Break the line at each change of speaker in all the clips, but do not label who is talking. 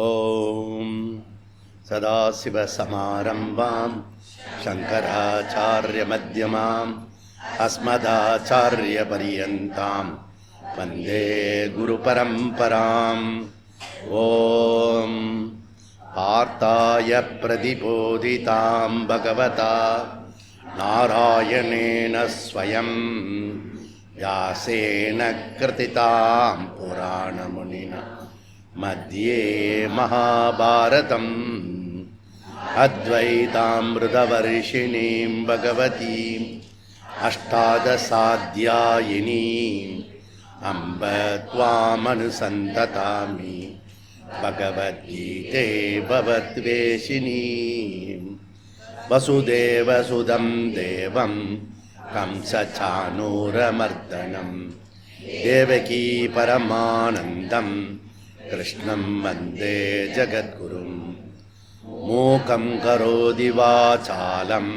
ஓம் சதாசிவசமாரம்பாம் சங்கராச்சார்யமத்யமாம் அஸ்மதாச்சார்யபரியந்தாம் வந்தே குருபரம்பராம். ஓம் பார்த்தாய பிரதிபோதிதாம் பகவதா நாராயணேன ஸ்வயம் வியாசேன கிருதிதாம் புராணமுனினா மத்யே மகாபாரதம் அத்வைதாமிருதவர்ஷிணீம் பகவதீம் அஷ்டாதசாத்யாயினீம் அம்ப த்வாமனுசந்ததாமி பகவத்கீதே பவத்வேஷிணீம். வசுதேவசுதம் தேவம் கம்சசானூரமர்தனம் தேவகீ பரமானந்தம் கிருஷ்ணம் வந்தே ஜகத்குரும். மூகம் கரோதி வாசாலம்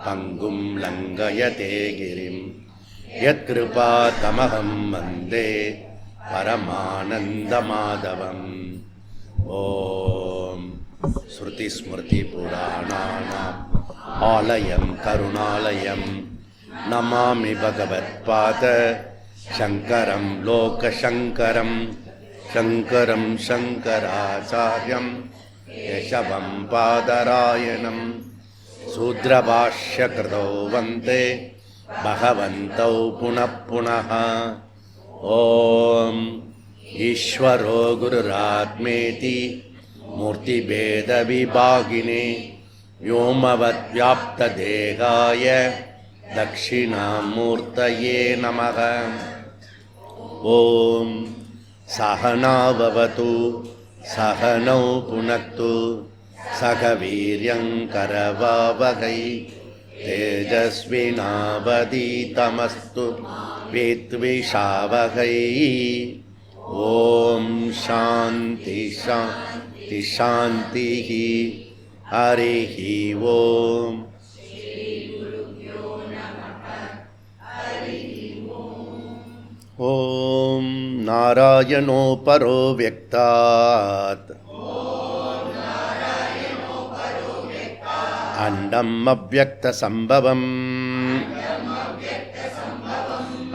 பங்கும் லங்கயதே கிரிம் யத்கிருபா தமஹம் வந்தே பரமானந்தமாதவம். ஓம் ஸ்ருதி ஸ்மிருதி புராணானாம் ஆலயம் கருணாலயம் நமாமி பகவத்பாத சங்கரம் லோகசங்கரம் சங்கரம் சங்கராச்சார்யம் கேசவம் பாதராயணம். சூத்ரபாஷ்யகிருதோ வந்தே பகவந்தௌ புனः புனः. ஓம் ஈஸ்வரோ குருராத்மேதி மூர்த்திபேதவிபாகினே வ்யோமவத்வ்யாப்ததேகாய தக்ஷிணாமூர்த்தயே நமः. ஓம் சகனாவவது சகனௌ புனக்து சக வீர்யங்கரவாவகை தேஜஸ்வினாவதீதமஸ்து வித்விஷாவகை. ஓம் சாந்தி சாந்தி சாந்தி. ஹரிஹி ஓம். ஓம் நாராயணோ பரோ வ்யக்தாத் அண்டம் அவ்யக்த சம்பவம்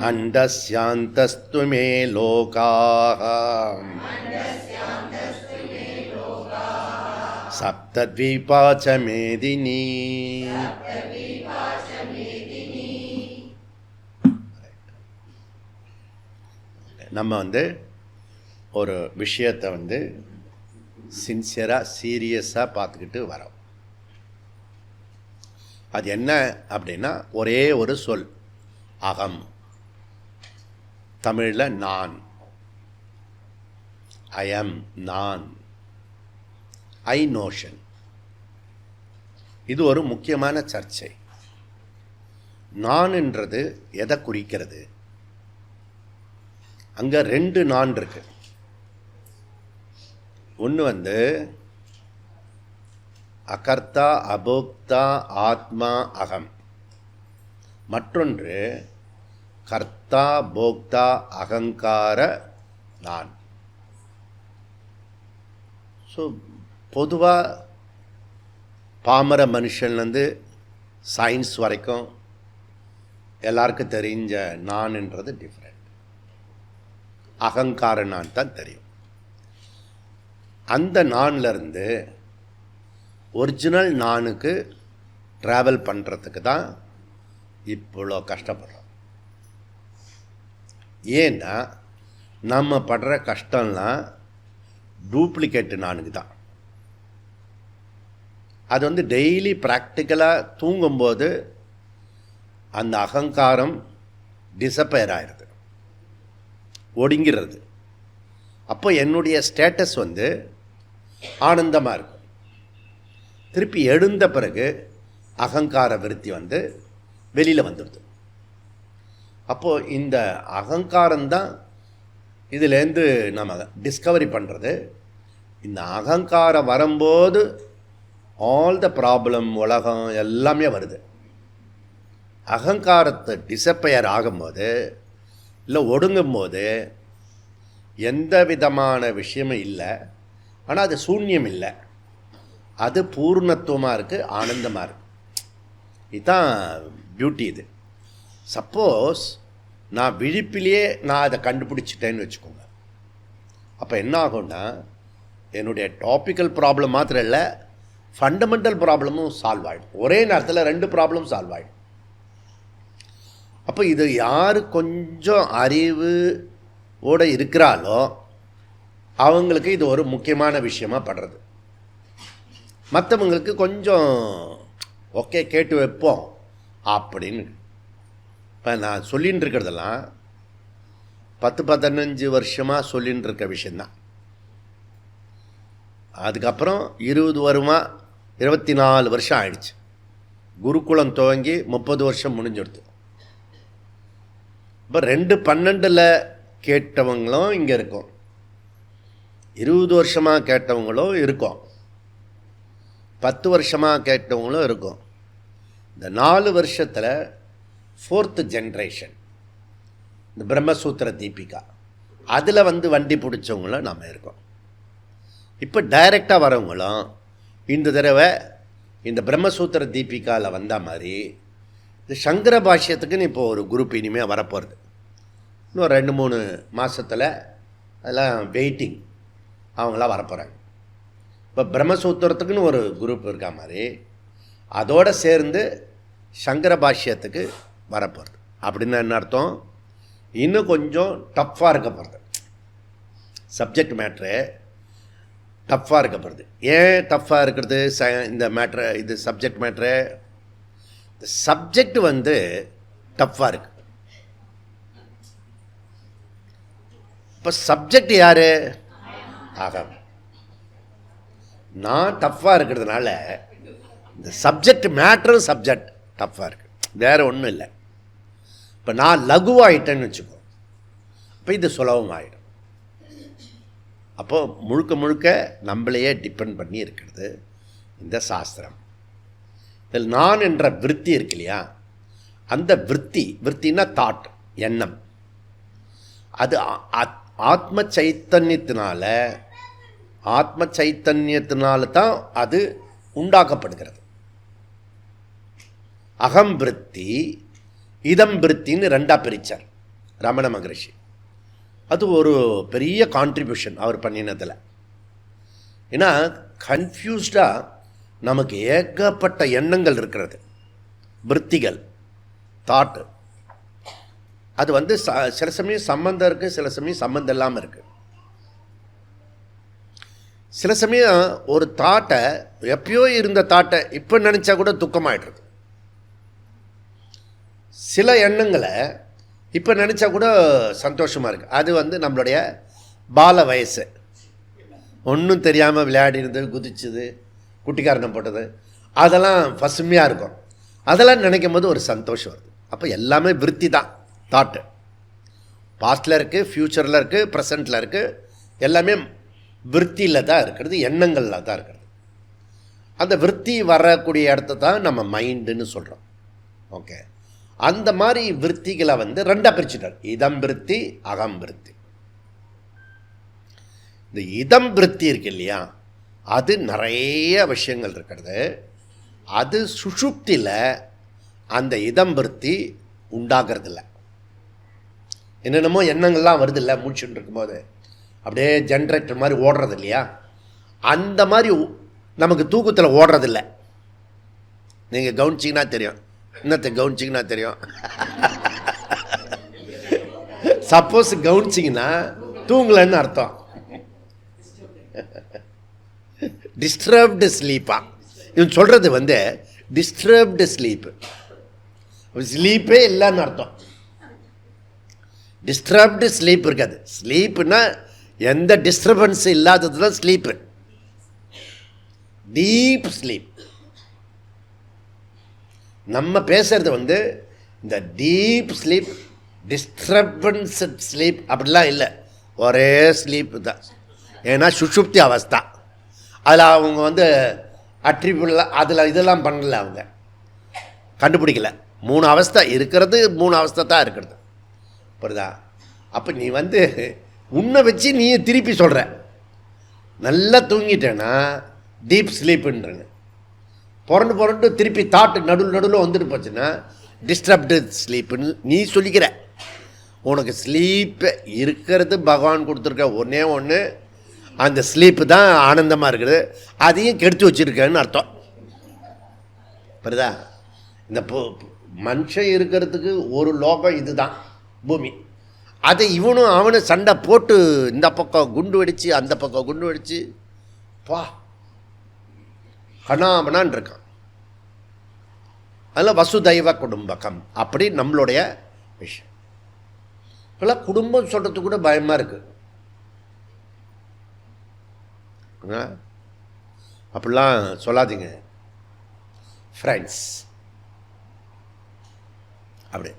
அண்டஸ்யாந்தஸ்து மே லோகாः சப்தத்வீபா ச மேதினி. நம்ம ஒரு விஷயத்தை சின்சியராக சீரியஸாக பார்த்துக்கிட்டு வரோம். அது என்ன அப்படின்னா ஒரே ஒரு சொல் அகம். தமிழில் நான், ஐ எம், நான், ஐ நோஷன். இது ஒரு முக்கியமான சர்ச்சை. நான்ன்றது எதை குறிக்கிறது? அங்கே ரெண்டு நான் இருக்கு. ஒன்று அகர்த்தா அபோக்தா ஆத்மா அகம். மற்றொன்று கர்த்தா போக்தா அகங்கார நான். ஸோ பொதுவாக பாமர மனுஷன்லேருந்து சயின்ஸ் வரைக்கும் எல்லாருக்கும் தெரிஞ்ச நான்ன்றது டிஃப்ரெண்ட். அகங்கார நான் தான் தெரியும். அந்த நான்லேருந்து ஒரிஜினல் நானுக்கு ட்ராவல் பண்ணுறதுக்கு தான் இவ்வளோ கஷ்டப்படுறோம். ஏன்னா நம்ம படுற கஷ்டம்லாம் டூப்ளிகேட்டு நானுக்கு தான். அது டெய்லி ப்ராக்டிக்கலாக தூங்கும்போது அந்த அகங்காரம் டிஸப்பேர் ஆயிடுது, ஒடுங்கிறது. அப்போ என்னுடைய ஸ்டேட்டஸ் ஆனந்தமாக இருக்கும். திருப்பி எழுந்த பிறகு அகங்கார விருத்தி வெளியில் வந்துடுது. அப்போது இந்த அகங்காரம்தான் இதிலேருந்து நம்ம டிஸ்கவரி பண்ணுறது. இந்த அகங்காரம் வரும்போது ஆல் த ப்ராப்ளம், உலகம் எல்லாமே வருது. அகங்காரத்தை டிஸப்பையர் ஆகும்போது இல்லை ஒடுங்கும் போது எந்த விதமான விஷயமும் இல்லை. ஆனால் அது சூன்யம் இல்லை, அது பூர்ணத்துவமாக இருக்குது, ஆனந்தமாக இருக்குது. இதுதான் பியூட்டி. இது சப்போஸ் நான் விழிப்பிலேயே நான் அதை கண்டுபிடிச்சிட்டேன்னு வச்சுக்கோங்க, அப்போ என்ன ஆகும்னா என்னுடைய டாப்பிக்கல் ப்ராப்ளம் மாத்திரம் இல்லை, ஃபண்டமெண்டல் ப்ராப்ளமும் சால்வ் ஆகிடும். ஒரே நேரத்தில் 2 ப்ராப்ளம் சால்வ் ஆகிடும். அப்போ இது யார் கொஞ்சம் அறிவோடு இருக்கிறாலோ அவங்களுக்கு இது ஒரு முக்கியமான விஷயமாக படுறது. மற்றவங்களுக்கு கொஞ்சம் ஓகே கேட்டு வைப்போம் அப்படின்னு. இப்போ நான் சொல்லின்னு இருக்கிறதெல்லாம் 10-15 வருஷமாக சொல்லின்னு இருக்க விஷயந்தான். அதுக்கப்புறம் 20 வருமா 24 வருஷம் ஆயிடுச்சு. குருகுலம் துவங்கி 30 வருஷம் முடிஞ்சிடுது. இப்போ 2012 கேட்டவங்களும் இங்கே இருக்கும், 20 வருஷமாக கேட்டவங்களும் இருக்கும், 10 வருஷமாக கேட்டவங்களும் இருக்கும். இந்த 4 வருஷத்தில் 4th ஜென்ரேஷன் இந்த பிரம்மசூத்திர தீபிகா அதில் வண்டி பிடிச்சவங்களும் நம்ம இருக்கோம். இப்போ டைரெக்டாக வரவங்களும் இந்த தடவை இந்த பிரம்மசூத்திர தீபிகாவில் வந்த மாதிரி இந்த சங்கர பாஷ்யத்துக்குன்னு இப்போ ஒரு குரூப் இனிமேல் வரப்போகிறது. இன்னும் 2-3 மாதத்தில் அதெல்லாம் வெயிட்டிங், அவங்களாம் வரப்போகிறாங்க. இப்போ பிரம்மசூத்திரத்துக்குன்னு ஒரு குரூப் இருக்கா மாதிரி அதோடு சேர்ந்து சங்கர பாஷ்யத்துக்கு வரப்போகிறது. அப்படின்னா என்ன அர்த்தம்? இன்னும் கொஞ்சம் டஃப்பாக இருக்க போகிறது, சப்ஜெக்ட் மேட்ரு டஃப்பாக இருக்க போகிறது. ஏன் டஃப்பாக இருக்கிறது இந்த மேட்ரு, இது சப்ஜெக்ட் மேட்ரு, இந்த சப்ஜெக்ட் டஃப்பாக இருக்குது. இப்போ சப்ஜெக்ட் யார்? அகம். நான் டஃப்பாக இருக்கிறதுனால இந்த சப்ஜெக்ட் மேட்ரு சப்ஜெக்ட் டஃப்பாக இருக்குது, வேறு ஒன்றும் இல்லை. இப்போ நான் லகுவாயிட்டேன்னு வச்சுக்கோ, இப்போ இது சுலபமாகிடும். அப்போது முழுக்க முழுக்க நம்மளையே டிபெண்ட் பண்ணி இருக்கிறது இந்த சாஸ்திரம். இதில் நான் என்ற விருத்தி இருக்கு இல்லையா, அந்த விற்த்தின்னா தாட், எண்ணம், அது ஆத்ம சைத்தன்யத்தினால தான் அது உண்டாக்கப்படுகிறது. அகம் விருத்தி இதம் விருத்தின்னு 2ஆக பிரித்தார் ரமண மகரிஷி. அது ஒரு பெரிய கான்ட்ரிபியூஷன் அவர் பண்ணினதில். ஏன்னா கன்ஃபியூஸ்டாக நமக்கு ஏகப்பட்ட எண்ணங்கள் இருக்கிறது, விருத்திகள், தாட்டு. அது சில சமயம் சம்பந்தம் இருக்குது, சில சமயம் சம்பந்தம் இல்லாமல் இருக்குது. சில சமயம் ஒரு தாட்டை, எப்பயோ இருந்த தாட்டை இப்போ நினச்சா கூட துக்கமாயிடுறது. சில எண்ணங்களை இப்போ நினச்சா கூட சந்தோஷமாக இருக்குது. அது நம்மளுடைய பால வயசு, ஒன்றும் தெரியாமல் விளையாடினது, குதிச்சது, குட்டிக்காரணம் போட்டது, அதெல்லாம் பசுமையாக இருக்கும். அதெல்லாம் நினைக்கும் போது ஒரு சந்தோஷம் வருது. அப்போ எல்லாமே விருத்தி தான், தாட்டு. பாஸ்டில் இருக்குது, ஃப்யூச்சரில் இருக்குது, ப்ரெசண்ட்டில் இருக்குது, எல்லாமே விருத்தியில் தான் இருக்கிறது, எண்ணங்களில் தான் இருக்கிறது. அந்த விருத்தி வரக்கூடிய இடத்த தான் நம்ம மைண்டுன்னு சொல்கிறோம். ஓகே, அந்த மாதிரி விருத்திகளை 2ஆக பிரிச்சுட்டார், இதம் விருத்தி அகம் விருத்தி. இந்த இதம் விருத்தி இருக்கு இல்லையா, அது நிறைய விஷயங்கள் இருக்கிறது. அது சுஷுப்தியில் அந்த இதம் விருத்தி உண்டாகிறதில்ல. என்னென்னமோ எண்ணங்கள்லாம் வருது இல்லை, மூச்சுன்னு இருக்கும்போது அப்படியே ஜென்ரேட்டர் மாதிரி ஓடுறது இல்லையா, அந்த மாதிரி நமக்கு தூக்கத்தில் ஓடுறதில்லை. நீங்கள் கவனிச்சிங்கன்னா தெரியும், என்னத்தை கவனிச்சிங்கன்னா தெரியும். சப்போஸ் கவனிச்சிங்கன்னா தூங்கலன்னு அர்த்தம். டிஸ்டர்ப்டு ஸ்லீப்பா இவன் சொல்கிறது டிஸ்டர்ப்டு ஸ்லீப்பு, ஸ்லீப்பே இல்லைன்னு அர்த்தம். டிஸ்டர்ப்டு ஸ்லீப் இருக்காது. ஸ்லீப்புன்னா எந்த டிஸ்டர்பன்ஸ் இல்லாதது தான் ஸ்லீப்பு, டீப் ஸ்லீப். நம்ம பேசுகிறது இந்த டீப் ஸ்லீப், டிஸ்டர்பன்ஸ் ஸ்லீப் அப்படிலாம் இல்லை, ஒரே ஸ்லீப் தான். ஏன்னா சுஷுப்தி அவஸ்தா, அதில் அவங்க அட்ரிபியூட்லாம் அதில் இதெல்லாம் பண்ணல, அவங்க கண்டுபிடிக்கல. 3 அவஸ்தை இருக்கிறது, 3 அவஸ்தை தான் இருக்கிறது, புரியுதா? அப்போ நீ உன்னை வச்சு நீ திருப்பி சொல்கிற, நல்லா தூங்கிட்டேன்னா டீப் ஸ்லீப்புன்றேன்னு. புரண்டு திருப்பி தாட்டு நடுவில் வந்துட்டு போச்சுன்னா டிஸ்டர்ப்டு ஸ்லீப்புன்னு நீ சொல்லிக்கிற. உனக்கு ஸ்லீப்பு இருக்கிறது பகவான் கொடுத்துருக்க ஒன்றே ஒன்று, அந்த ஸ்லீப்பு தான் ஆனந்தமாக இருக்குது, அதையும் கெடுத்து வச்சுருக்கேன்னு அர்த்தம். புரியுதா? இந்த மனுஷன் இருக்கிறதுக்கு ஒரு லோகம் இது தான் பூமி. அதை இவனும் அவனும் சண்டை போட்டு இந்த பக்கம் குண்டு வெடித்து அந்த பக்கம் குண்டு வெடித்து கணாமனான் இருக்கான். அதில் வசுதைவ குடும்பகம் அப்படி நம்மளுடைய விஷயம். இப்போல்லாம் குடும்பம் சொல்கிறதுக்கு கூட பயமாக இருக்குது. அப்படிலாம் சொல்லாதீங்க ஃப்ரெண்ட்ஸ் அப்படி.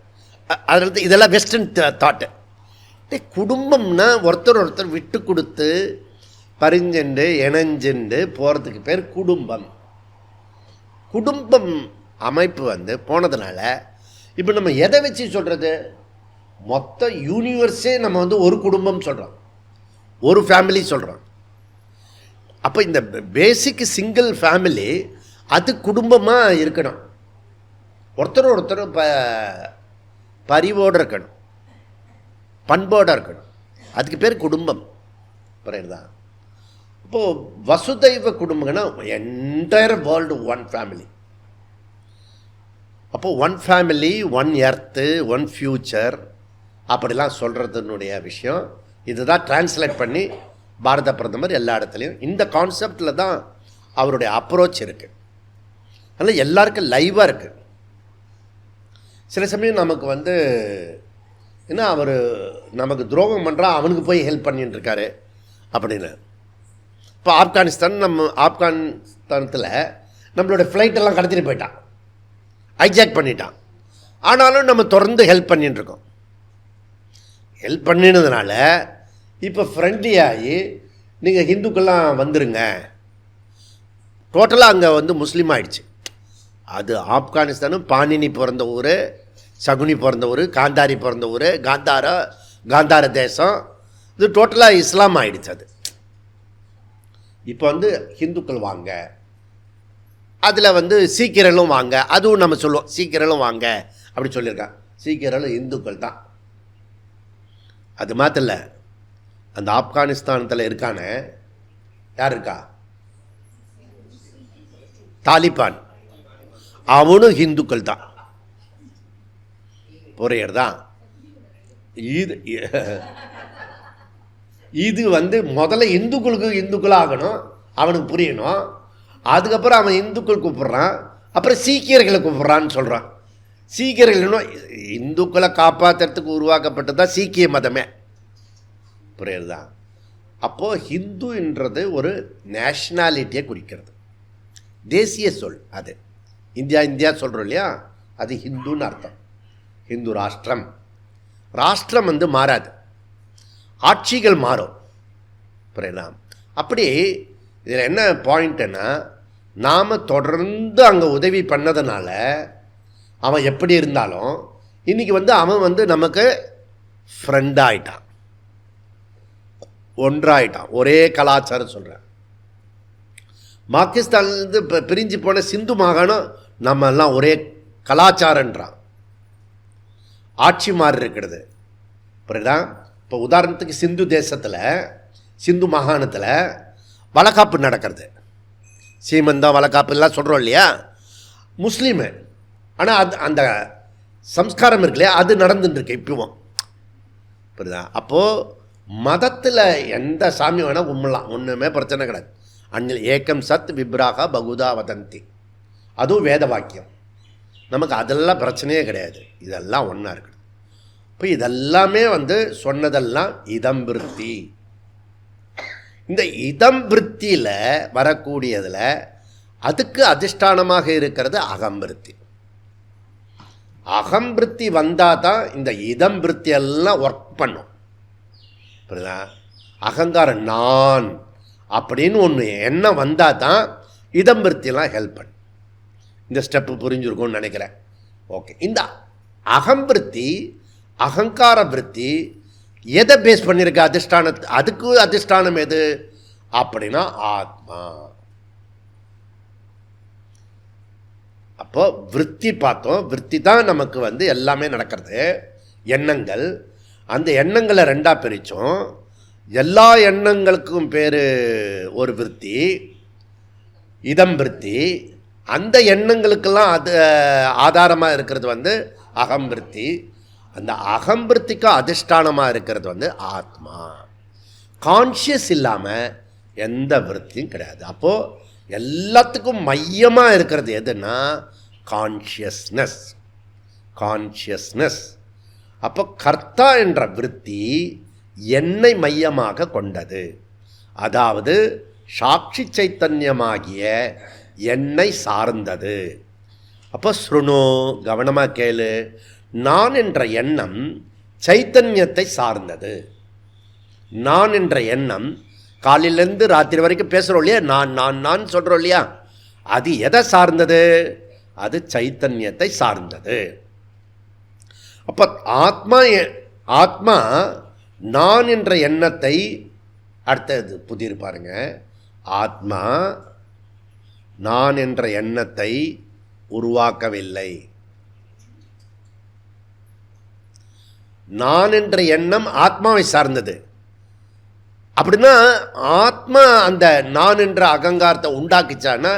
அதில் இதெல்லாம் வெஸ்டர்ன் தாட்டு. குடும்பம்னா ஒருத்தர் விட்டு கொடுத்து பரிஞ்செண்டு இணைஞ்செண்டு போகிறதுக்கு பேர் குடும்பம். குடும்பம் அமைப்பு போனதுனால இப்போ நம்ம எதை வச்சு சொல்கிறது, மொத்த யூனிவர்ஸே நம்ம ஒரு குடும்பம் சொல்கிறோம், ஒரு ஃபேமிலி சொல்கிறோம். அப்போ இந்த பேசிக் சிங்கிள் ஃபேமிலி அது குடும்பமாக இருக்கணும். ஒருத்தர் பரிவோடு இருக்கணும், பண்போடு இருக்கணும். அதுக்கு பேர் குடும்பம். புரியுதா? இப்போது வசுதைவ குடும்பம்னா என்டையர் வேர்ல்டு ஒன் ஃபேமிலி. அப்போது one family, one earth, one future அப்படிலாம் சொல்கிறதுனுடைய விஷயம் இதுதான். டிரான்ஸ்லேட் பண்ணி பாரத பிரதமர் எல்லா இடத்துலையும் இந்த கான்செப்டில் தான் அவருடைய அப்ரோச் இருக்குது. அதனால் எல்லாருக்கும் லைவாக இருக்குது. சில சமயம் நமக்கு ஏன்னா அவர் நமக்கு துரோகம் பண்ணுறா, அவனுக்கு போய் ஹெல்ப் பண்ணிட்டு இருக்காரு அப்படின்னு. இப்போ ஆப்கானிஸ்தானத்தில் நம்மளோட ஃப்ளைட்டெல்லாம் கடத்திட்டு போயிட்டான், ஹைஜாக் பண்ணிட்டான். ஆனாலும் நம்ம தொடர்ந்து ஹெல்ப் பண்ணிட்டுருக்கோம். ஹெல்ப் பண்ணினதுனால இப்போ ஃப்ரெண்ட்லி ஆகி நீங்கள் ஹிந்துக்கெல்லாம் வந்துருங்க, டோட்டலாக அங்கே முஸ்லீம் ஆகிடுச்சு. அது ஆப்கானிஸ்தானும் பாணினி பிறந்த ஊர், சகுனி பிறந்த ஊர், காந்தாரி பிறந்த ஊர், காந்தார தேசம், இது டோட்டலாக இஸ்லாம் ஆகிடுச்சு. அது இப்போ ஹிந்துக்கள் வாங்க, அதில் சீக்கியர்களும் வாங்க, அதுவும் நம்ம சொல்லுவோம் சீக்கியர்களும் வாங்க அப்படி சொல்லியிருக்கான். சீக்கியர்களும் இந்துக்கள் தான். அது மாத்திர அந்த ஆப்கானிஸ்தானத்தில் இருக்கானே, யார் இருக்கா, தாலிபான், அவனும் ஹிந்துக்கள் தான். புரியுறதான்? இது முதல்ல இந்துக்களாகணும், அவனுக்கு புரியணும். அதுக்கப்புறம் அவன் இந்துக்கள் கூப்பிட்றான், அப்புறம் சீக்கியர்களை கூப்பிட்றான்னு சொல்கிறான். சீக்கியர்கள் இந்துக்களை காப்பாற்றுறதுக்கு உருவாக்கப்பட்டது தான் சீக்கிய மதமே. புரியுறதா? அப்போது ஹிந்துன்றது ஒரு நேஷ்னாலிட்டியை குறிக்கிறது, தேசிய சொல். அது இந்தியா சொல்கிறோம் இல்லையா, அது ஹிந்துன்னு அர்த்தம். ஹிந்து ராஷ்டிரம். ராஷ்டிரம் மாறாது, ஆட்சிகள் மாறும். புரியுதா? அப்படி இதில் என்ன பாயிண்ட்டுன்னா, நாம் தொடர்ந்து அங்கே உதவி பண்ணதுனால அவன் எப்படி இருந்தாலும் இன்றைக்கி அவன் நமக்கு ஃப்ரெண்டாகிட்டான், ஒன்றாயிட்டான். ஒரே கலாச்சாரம் சொல்கிறேன். பாகிஸ்தான்லேருந்து இப்போ பிரிஞ்சு போன சிந்து மாகாணம் நம்ம எல்லாம் ஒரே கலாச்சாரன்றான். ஆட்சி மாறி இருக்கிறது. புரியுதா? இப்போ உதாரணத்துக்கு சிந்து தேசத்தில், சிந்து மாகாணத்தில் வளக்காப்பு நடக்கிறது. சீமந்தம் வளக்காப்பு எல்லாம் சொல்கிறோம் இல்லையா, முஸ்லீமு. ஆனால் அந்த சம்ஸ்காரம் இருக்கு இல்லையா, அது நடந்துட்டுருக்கு இப்பவும். புரியுதா? அப்போது மதத்தில் எந்த சாமி வேணால் கும்பிடலாம், ஒன்றுமே பிரச்சனை கிடையாது. அன்னில் ஏக்கம் சத் விப்ராகா பகுதா வதந்தி, அதுவும் வேத வாக்கியம். நமக்கு அதெல்லாம் பிரச்சனையே கிடையாது, இதெல்லாம் ஒன்றா இருக்குது. இப்போ இதெல்லாமே சொன்னதெல்லாம் இதம்பிருத்தி. இந்த இதம்பிருத்தியில் வரக்கூடியதில் அதுக்கு அதிஷ்டானமாக இருக்கிறது அகம்பிருத்தி. அகம்பிருத்தி வந்தால் தான் இந்த இதம்பிருத்தி எல்லாம் ஒர்க் பண்ணும். புரியுதா? அகங்காரம் நான் அப்படின்னு ஒன்று என்ன வந்தால் தான் இதம்பிருத்தியெல்லாம் ஹெல்ப் பண்ணும். இந்த ஸ்டெப்பு புரிஞ்சுருக்கும்னு நினைக்கிறேன். ஓகே. இந்த அகம்பிருத்தி, அகங்கார விருத்தி எதை பேஸ் பண்ணியிருக்கு? அதிஷ்டான. அதுக்கு அதிஷ்டானம் எது? அப்படின்னா ஆத்மா. அப்போ விருத்தி பார்த்தோம். விருத்தி தான் நமக்கு வந்து எல்லாமே நடக்கிறது, எண்ணங்கள். அந்த எண்ணங்களை ரெண்டாக பிரித்தோம். எல்லா எண்ணங்களுக்கும் பேர் ஒரு விருத்தி, இதம் விருத்தி. அந்த எண்ணங்களுக்கெல்லாம் அது ஆதாரமாக இருக்கிறது வந்து அகம்பிருத்தி. அந்த அகம்பிருத்திக்கு அதிஷ்டானமாக இருக்கிறது வந்து ஆத்மா. கான்ஷியஸ் இல்லாமல் எந்த விருத்தியும் கிடையாது. அப்போது எல்லாத்துக்கும் மையமாக இருக்கிறது எதுனா கான்ஷியஸ்னஸ். கான்ஷியஸ்னஸ். அப்போ கர்த்தா என்ற விருத்தி என்னை மையமாக கொண்டது, அதாவது சாட்சி சைத்தன்யமாகிய என்னை சார்ந்தது. அப்போ ஸ்ருணு, கவனமாக கேளு, நான் என்ற எண்ணம் சைத்தன்யத்தை சார்ந்தது. நான் என்ற எண்ணம் காலையிலேருந்து ராத்திரி வரைக்கும் பேசுகிறோம் இல்லையா, நான் நான் நான் சொல்கிறோம் இல்லையா, அது எதை சார்ந்தது? அது சைத்தன்யத்தை சார்ந்தது. அப்போ ஆத்மா நான் என்ற எண்ணத்தை, அடுத்தது புதிர் பாருங்க, ஆத்மா நான் என்ற எண்ணத்தை உருவாக்கவில்லை. நான் என்ற எண்ணம் ஆத்மாவை சார்ந்தது. அப்படின்னா ஆத்மா அந்த நான் என்ற அகங்காரத்தை உண்டாக்குச்சான்னா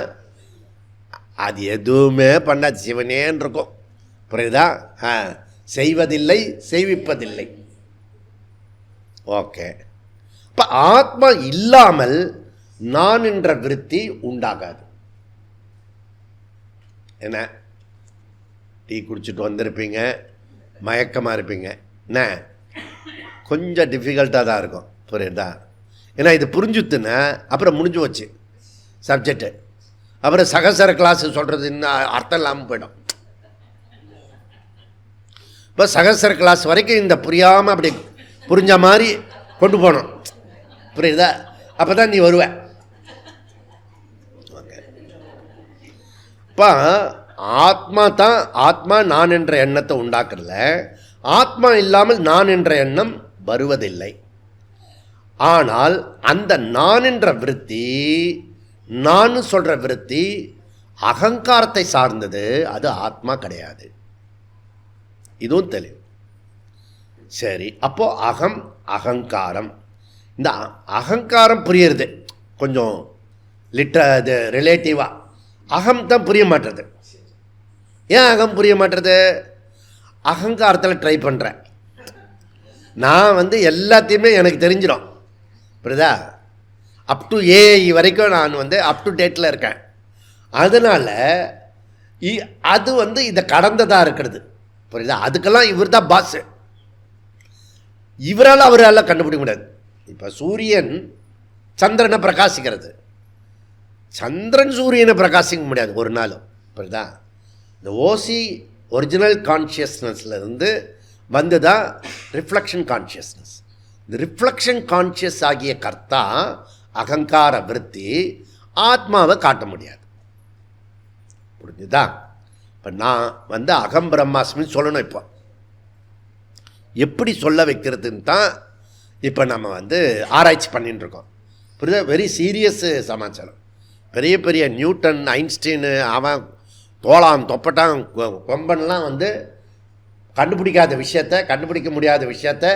அது எதுவுமே பண்ண சிவனேன்னு இருக்கும். புரியுதா? செய்வதில்லை, செய்விப்பதில்லை. ஓகே. இப்போ ஆத்மா இல்லாமல் நான் என்ற விருத்தி உண்டாகாது. என்ன, டீ குடிச்சிட்டு வந்திருப்பீங்க, மயக்கமாக இருப்பீங்க, என்ன கொஞ்சம் டிஃபிகல்ட்டாக தான் இருக்கும். புரியுதா? ஏன்னா இது புரிஞ்சுத்துன்னா அப்புறம் முடிஞ்சு வச்சு சப்ஜெக்டு. அப்புறம் சகசர கிளாஸ் சொல்கிறது இன்னும் அர்த்தம் இல்லாமல் போயிடும். இப்போ சகசர கிளாஸ் வரைக்கும் இந்த புரியாமல் அப்படி புரிஞ்ச மாதிரி கொண்டு போகணும். புரியுதா? அப்போ தான் நீ வருவ. இப்போ ஆத்மா நான் என்ற எண்ணத்தை உண்டாக்குறல. ஆத்மா இல்லாமல் நான் என்ற எண்ணம் வருவதில்லை. ஆனால் அந்த நான் என்ற விருத்தி, நான் சொல்கிற விருத்தி அகங்காரத்தை சார்ந்தது, அது ஆத்மா கிடையாது. இதுவும் தெளிவு. சரி, அப்போ அகங்காரம். இந்த அகங்காரம் புரியுறது கொஞ்சம் இது ரிலேட்டிவாக. அகம் தான் புரிய மாட்டுறது. ஏன் அகம் புரிய மாட்டுறது? அகங்காரத்தில் ட்ரை பண்ணுறேன். நான் வந்து எல்லாத்தையுமே எனக்கு தெரிஞ்சிடும். புரியுதா? அப் டு ஏஐ வரைக்கும் நான் வந்து அப் டு டேட்டில் இருக்கேன். அதனால் அது வந்து இதை கடந்ததாக இருக்கிறது. புரியுதா? அதுக்கெல்லாம் இவர் தான் பாஸ். அவரால் கண்டுபிடிக்க முடியாது. இப்போ சூரியன் சந்திரனை பிரகாசிக்கிறது, சந்திரன் சூரியனை பிரகாசிக்க முடியாது ஒரு நாளும். புரியுதா? இந்த ஓசி ஒரிஜினல் கான்ஷியஸ்னஸ்லேருந்து வந்து தான் ரிஃப்ளெக்ஷன் கான்ஷியஸ்னஸ். இந்த ரிஃப்ளெக்ஷன் கான்ஷியஸ் ஆகிய கர்த்தா அகங்கார விருத்தி ஆத்மாவை காட்ட முடியாது. புரிஞ்சுதா? இப்போ நான் வந்து அகம் பிரம்மாஸ்மின்னு சொல்லணும். இப்போ எப்படி சொல்ல வைக்கிறதுன்னு தான் இப்போ நம்ம வந்து ஆராய்ச்சி பண்ணிட்டு இருக்கோம். புரியுதா? வெரி சீரியஸ் சமாச்சாரம். பெரிய பெரிய நியூட்டன், ஐன்ஸ்டீனு, அவன் தோளான் தொப்பட்டான் கொம்பன்லாம் வந்து கண்டுபிடிக்காத விஷயத்த, கண்டுபிடிக்க முடியாத விஷயத்த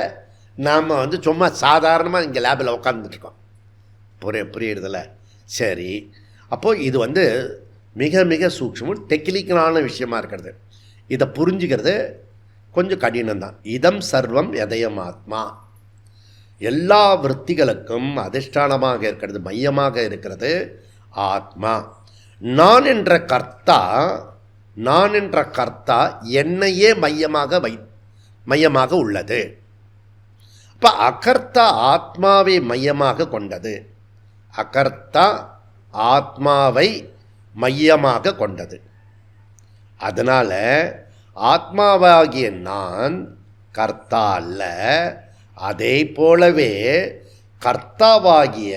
நாம் வந்து சும்மா சாதாரணமாக இங்கே லேபில் உட்காந்துட்ருக்கோம். புரியுறதில்ல? சரி, அப்போது இது வந்து மிக மிக சூக்ஷ்மம், டெக்னிக்கலான விஷயமா இருக்கிறது. இதை புரிஞ்சுக்கிறது கொஞ்சம் கடினம்தான். இதம் சர்வம் எதயம் ஆத்மா. எல்லா விற்த்திகளுக்கும் அதிஷ்டானமாக இருக்கிறது, மையமாக இருக்கிறது ஆத்மா. நான் என்ற கர்த்தா என்னையே மையமாக உள்ளது. இப்போ அகர்த்தா ஆத்மாவை மையமாக கொண்டது. அகர்த்தா ஆத்மாவை மையமாக கொண்டது. அதனால் ஆத்மாவாகிய நான் கர்த்தா அல்ல. அதே போலவே கர்த்தாவாகிய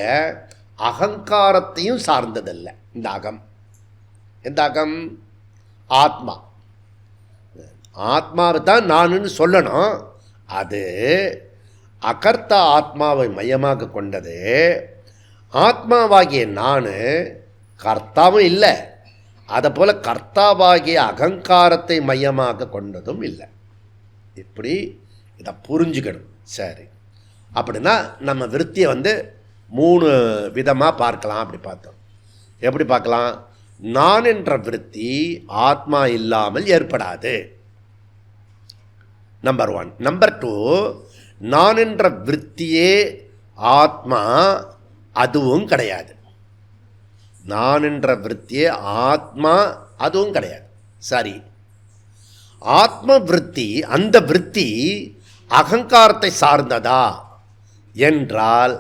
அகங்காரத்தையும் சார்ந்ததல்ல இந்த அகம். எந்த அகம்? ஆத்மா. ஆத்மாவை தான் நானுன்னு சொல்லணும். அது அகர்த்தா ஆத்மாவை மையமாக கொண்டது. ஆத்மாவாகிய நான் கர்த்தாவும் இல்லை, அதை போல் கர்த்தாவாகிய அகங்காரத்தை மையமாக கொண்டதும் இல்லை. இப்படி இதை புரிஞ்சுக்கணும். சரி, அப்படின்னா நம்ம விருத்தியை 3 விதமாக பார்க்கலாம். அப்படி பார்த்தோம். எப்படி பார்க்கலாம்? நான் என்ற விருத்தி ஆத்மா இல்லாமல் ஏற்படாது, நம்பர் 1. நம்பர் 2, நான் என்ற விருத்தியே ஆத்மா, அதுவும் கிடையாது. நான் என்ற விருத்தியே ஆத்மா, அதுவும் கிடையாது. சரி, ஆத்ம விருத்தி, அந்த விருத்தி அகங்காரத்தை சார்ந்ததா என்றால்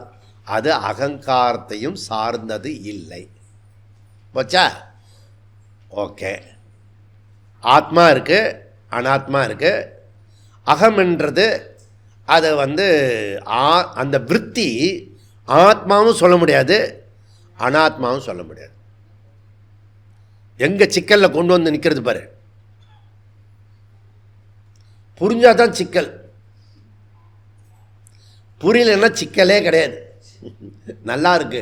அது அகங்காரத்தையும் சார்ந்தது இல்லை. போச்சா? ஓகே. ஆத்மா இருக்குது, அனாத்மா இருக்குது. அகம் என்றது அதை அந்த விருத்தி ஆத்மாவும் சொல்ல முடியாது, அனாத்மாவும் சொல்ல முடியாது. எங்கே சிக்கலில் கொண்டு வந்து நிற்கிறது பாரு. புரிஞ்சாதான் சிக்கல், புரியலன்னா சிக்கலே கிடையாது. நல்லா இருக்கு,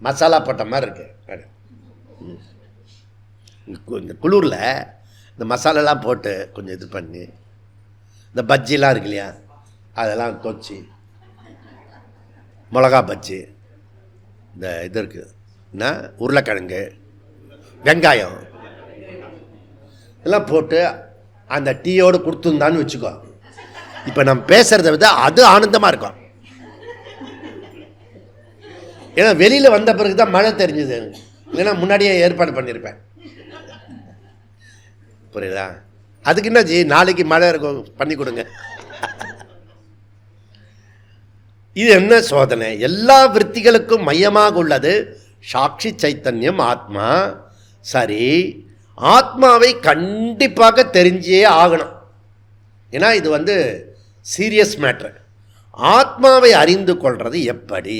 மசாலா போட்ட மாதிரி இருக்கு. இந்த குளூரில் இந்த மசாலாலாம் போட்டு கொஞ்சம் இது பண்ணி, இந்த பஜ்ஜிலாம் இருக்கு இல்லையா, அதெல்லாம் தொச்சு, மிளகா பஜ்ஜி, இந்த இது இருக்குது என்ன, உருளைக்கிழங்கு, வெங்காயம் எல்லாம் போட்டு அந்த டீயோடு கொடுத்துருந்தான்னு வச்சுக்கோ. இப்போ நம்ம பேசுகிறத விட அது ஆனந்தமாக இருக்கும். ஏன்னா வெளியில் வந்த பிறகு தான் மழை தெரிஞ்சுது, இல்லைன்னா முன்னாடியே ஏற்பாடு பண்ணியிருப்பேன். புரியுதா? அதுக்கு என்ன ஜி, நாளைக்கு மழை இருக்கும், பண்ணி கொடுங்க. இது என்ன சோதனை? எல்லா விருத்திகளுக்கும் மையமாக உள்ளது சாட்சி சைத்தன்யம், ஆத்மா. சரி, ஆத்மாவை கண்டிப்பாக தெரிஞ்சே ஆகணும். ஏன்னா இது சீரியஸ் மேட்ரு. ஆத்மாவை அறிந்து கொள்வது எப்படி?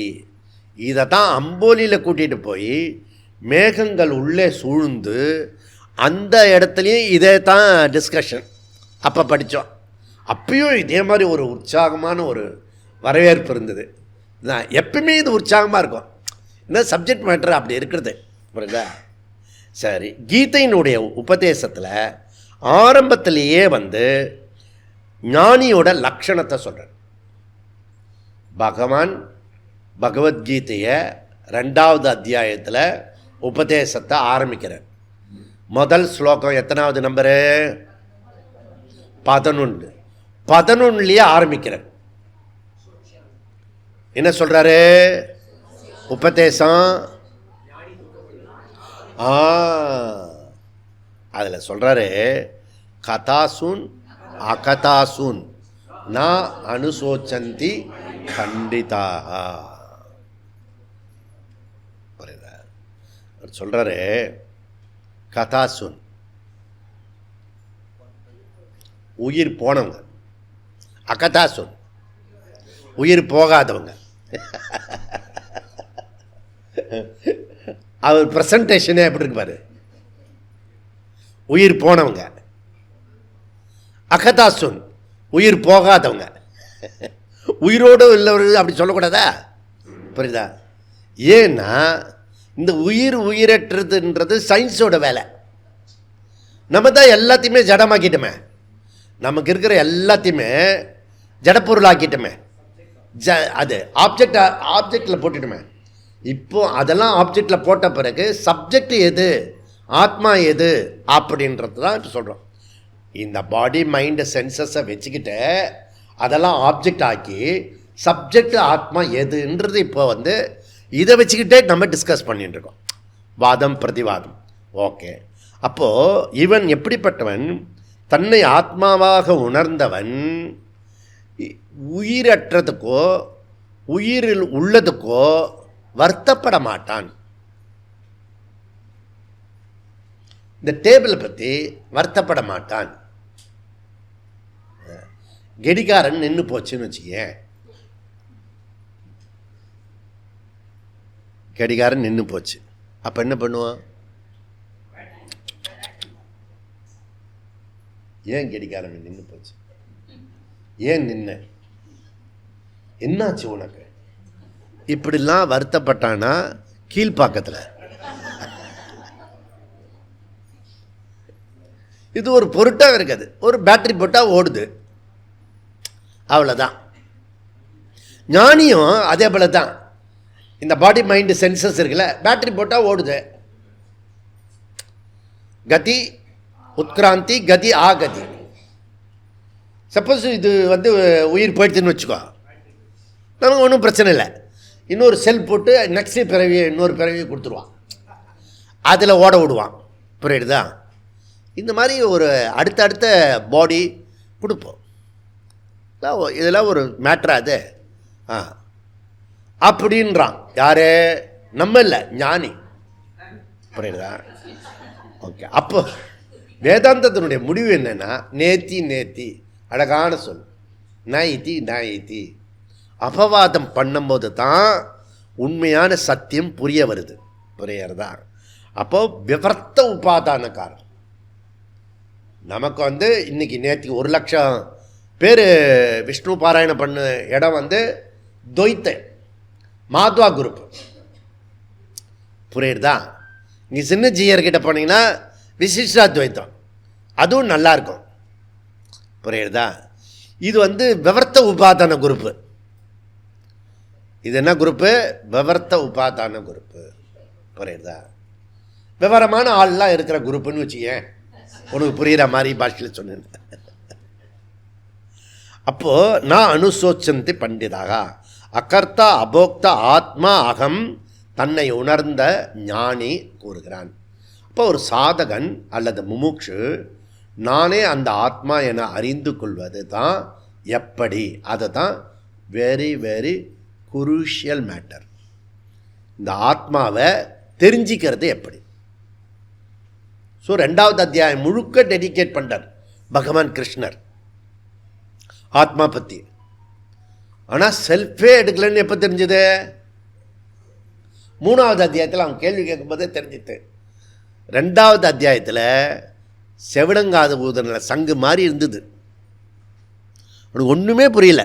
இதை தான் அம்போலியில் கூட்டிகிட்டு போய் மேகங்கள் உள்ளே சூழ்ந்து அந்த இடத்துலையும் இதே தான் டிஸ்கஷன் அப்போ படித்தோம். அப்பயும் இதே மாதிரி ஒரு உற்சாகமான ஒரு வரவேற்பு இருந்தது. நான் எப்பவுமே இது உற்சாகமாக இருக்கும், இந்த சப்ஜெக்ட் மேட்டர் அப்படி இருக்கிறது. புரியுதா? சரி, கீதையினுடைய உபதேசத்தில் ஆரம்பத்திலேயே ஞானியோட லட்சணத்தை சொல்கிறார். பகவான் பகவத்கீதையை 2வது அத்தியாயத்தில் உபதேசத்தை ஆரம்பிக்கிறார். முதல் ஸ்லோகம் எத்தனாவது நம்பரு? 11. 11லேயே ஆரம்பிக்கிறார். என்ன சொல்கிறாரு? உபதேசம். அதில் சொல்கிறாரு, கதாசூன் அகதாசூன் ந அனுசோச்சந்தி கண்டிதாக. புரியுதா? சொல்கிறாரு, கதாசூன் உயிர் போனவங்க, அகதாசூன் உயிர் போகாதவங்க. அவர் ப்ரெசன்டேஷனே எப்படி இருக்கு பாரு. உயிர் போனவங்க, அகதாசூன் உயிர் போகாதவங்க. உயிரோடு உள்ளவர்கள் அப்படி சொல்லக்கூடாதா? புரியுதா? ஏன்னா இந்த உயிரற்றதுன்றது சயின்ஸோட வேலை. நம்ம தான் எல்லாத்தையுமே ஜடமாக்கிட்டோமே, நமக்கு இருக்கிற எல்லாத்தையுமே ஜடப்பொருளாக்கிட்டோமே. அது ஆப்ஜெக்டில் போட்டுட்டோமே. இப்போ அதெல்லாம் ஆப்ஜெக்டில் போட்ட பிறகு சப்ஜெக்ட் எது, ஆத்மா எது அப்படின்றது தான் இப்போ சொல்கிறோம். இந்த பாடி மைண்டு சென்சஸை வச்சுக்கிட்டு அதெல்லாம் ஆப்ஜெக்ட் ஆக்கி சப்ஜெக்ட் ஆத்மா எதுன்றது இப்போ இதை வச்சுக்கிட்டே நம்ம டிஸ்கஸ் பண்ணிட்டு இருக்கோம். வாதம் பிரதிவாதம். ஓகே, அப்போது இவன் எப்படிப்பட்டவன்? தன்னை ஆத்மாவாக உணர்ந்தவன் உயிரற்றதுக்கோ உயிரில் உள்ளதுக்கோ வருத்தப்பட மாட்டான். இந்த டேபிளை பற்றி வருத்தப்பட மாட்டான். கெடிகாரன் நின்று போச்சுன்னு வச்சுக்கேன், கடிகாரன் நின்று போச்சு. அப்போ என்ன பண்ணுவான்? ஏன் கடிகாரன் நின்று போச்சு? ஏன் நின்ன? என்னாச்சு உனக்கு? இப்படிலாம் வருத்தப்பட்டானா கீழ்ப்பாக்கத்தில் இது ஒரு பொருட்டாக இருக்காது. ஒரு பேட்டரி போட்டால் ஓடுது, அவ்வளோதான். ஞானியும் அதே போல தான். இந்த பாடி மைண்டு சென்சஸ் இருக்குல்ல, பேட்டரி போட்டால் ஓடுது. கதி உத்கிராந்தி, கதி ஆகதி. சப்போஸ் இது உயிர் போயிடுச்சுன்னு வச்சுக்கோ, நமக்கு ஒன்றும் பிரச்சனை இல்லை. இன்னொரு செல் போட்டு நெக்ஸ்ட் பிறவியை இன்னொரு பிறவியை கொடுத்துருவான், அதில் ஓட விடுவான். புரியுதுதான்? இந்த மாதிரி ஒரு அடுத்தடுத்த பாடி கொடுப்போம். இதெல்லாம் ஒரு மேட்ரா அது? அப்படின்றான். யாரு? நம்ம இல்லை, ஞானி. புரியுதா? ஓகே. அப்போ வேதாந்தத்தினுடைய முடிவு என்னன்னா, நேத்தி நேத்தி, அழகான சொல், நைத்தி நைத்தி. அபவாதம் பண்ணும்போது தான் உண்மையான சத்தியம் புரிய வருது. புரியறதா? அப்போ விவர்த்த உபாதான காரணம். நமக்கு இன்னைக்கு நேற்றுக்கு 1,00,000 பேர் விஷ்ணு பாராயணம் பண்ண இடம் துவைத்த மாத்வா குரூப். புரியுதா? இங்கே சின்ன ஜீயர்கிட்ட போனீங்கன்னா விசிஷ்டா துவைத்தம், அதுவும் நல்லாயிருக்கும். புரியுதா? இது விவர்த்த உபாதான குரூப்பு. இது என்ன குரூப்பு? விவர்த்த உபாதான குரூப்பு. புரியுதா? விவரமான ஆள்லாம் இருக்கிற குரூப்புன்னு வச்சுக்கேன், உனக்கு புரிகிற மாதிரி பாஷையில் சொன்னேன். அப்போது நான் அனுசோச்சந்தி பண்டிதாக அகர்த்தா அபோக்தா ஆத்மா அகம் தன்னை உணர்ந்த ஞானி கூறுகிறான். அப்போ ஒரு சாதகன் அல்லது முமுட்சு நானே அந்த ஆத்மா என அறிந்து கொள்வது தான் எப்படி, அதை தான் வெரி வெரி குரூஷியல் மேட்டர். இந்த ஆத்மாவை தெரிஞ்சிக்கிறது எப்படி? ஸோ 2வது அத்தியாயம் முழுக்க டெடிகேட் பண்ணுறார் பகவான் கிருஷ்ணர் ஆத்மா பற்றி. ஆனால் செல்ஃபே எடுக்கலன்னு எப்போ தெரிஞ்சது? 3வது அத்தியாயத்தில் அவன் கேள்வி கேட்கும்போதே தெரிஞ்சுது. 2வது அத்தியாயத்தில் செவிடங்காத பூதனில் சங்கு மாதிரி இருந்தது. அவனுக்கு ஒன்றுமே புரியல.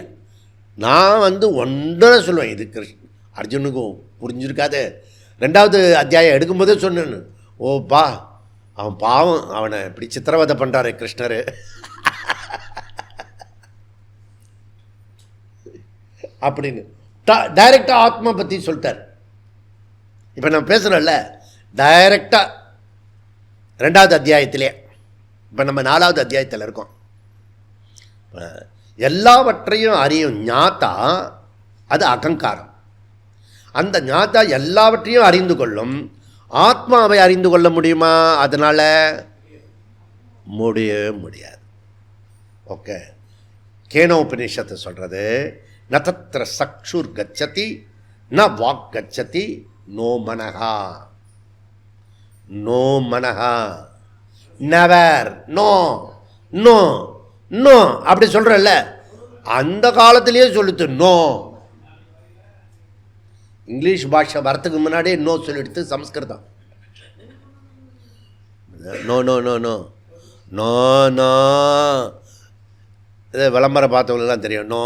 நான் ஒன்றரை சொல்லுவேன், இது அர்ஜுனுக்கும் புரிஞ்சிருக்காது. 2வது அத்தியாயம் எடுக்கும்போதே சொன்னேன்னு, ஓப்பா அவன் பாவம், அவனை இப்படி சித்திரவதை பண்ணுறாரு கிருஷ்ணர் அப்படின்னு டைரெக்டாக ஆத்மா பற்றி சொல்லிட்டார். இப்போ நம்ம பேசுகிறோம்ல டைரெக்டாக 2வது அத்தியாயத்திலே. இப்போ நம்ம 4வது அத்தியாயத்தில் இருக்கோம். எல்லாவற்றையும் அறியும் ஞாத்தா, அது அகங்காரம். அந்த ஞாத்தா எல்லாவற்றையும் அறிந்து கொள்ளும். ஆத்மாவை அறிந்து கொள்ள முடியுமா? அதனால் முடியாது. ஓகே. கேனோபனிஷத்தை சொல்கிறது, ந தத்ர சக்ஷுர் கச்சதி ந வாக் கச்சதி நோ மனஹா. நோ மனஹா, நெவர், நோ நோ நோ அப்படி சொல்கிறல்ல, அந்த காலத்திலேயே சொல்லுது நோ. இங்கிலீஷ் பாஷை வரத்துக்கு முன்னாடியே நோ சொல்லிடுத்து Samskritam. No no no no no no. இதை விளம்பரம் பார்த்தவங்களுக்குலாம் தெரியும், நோ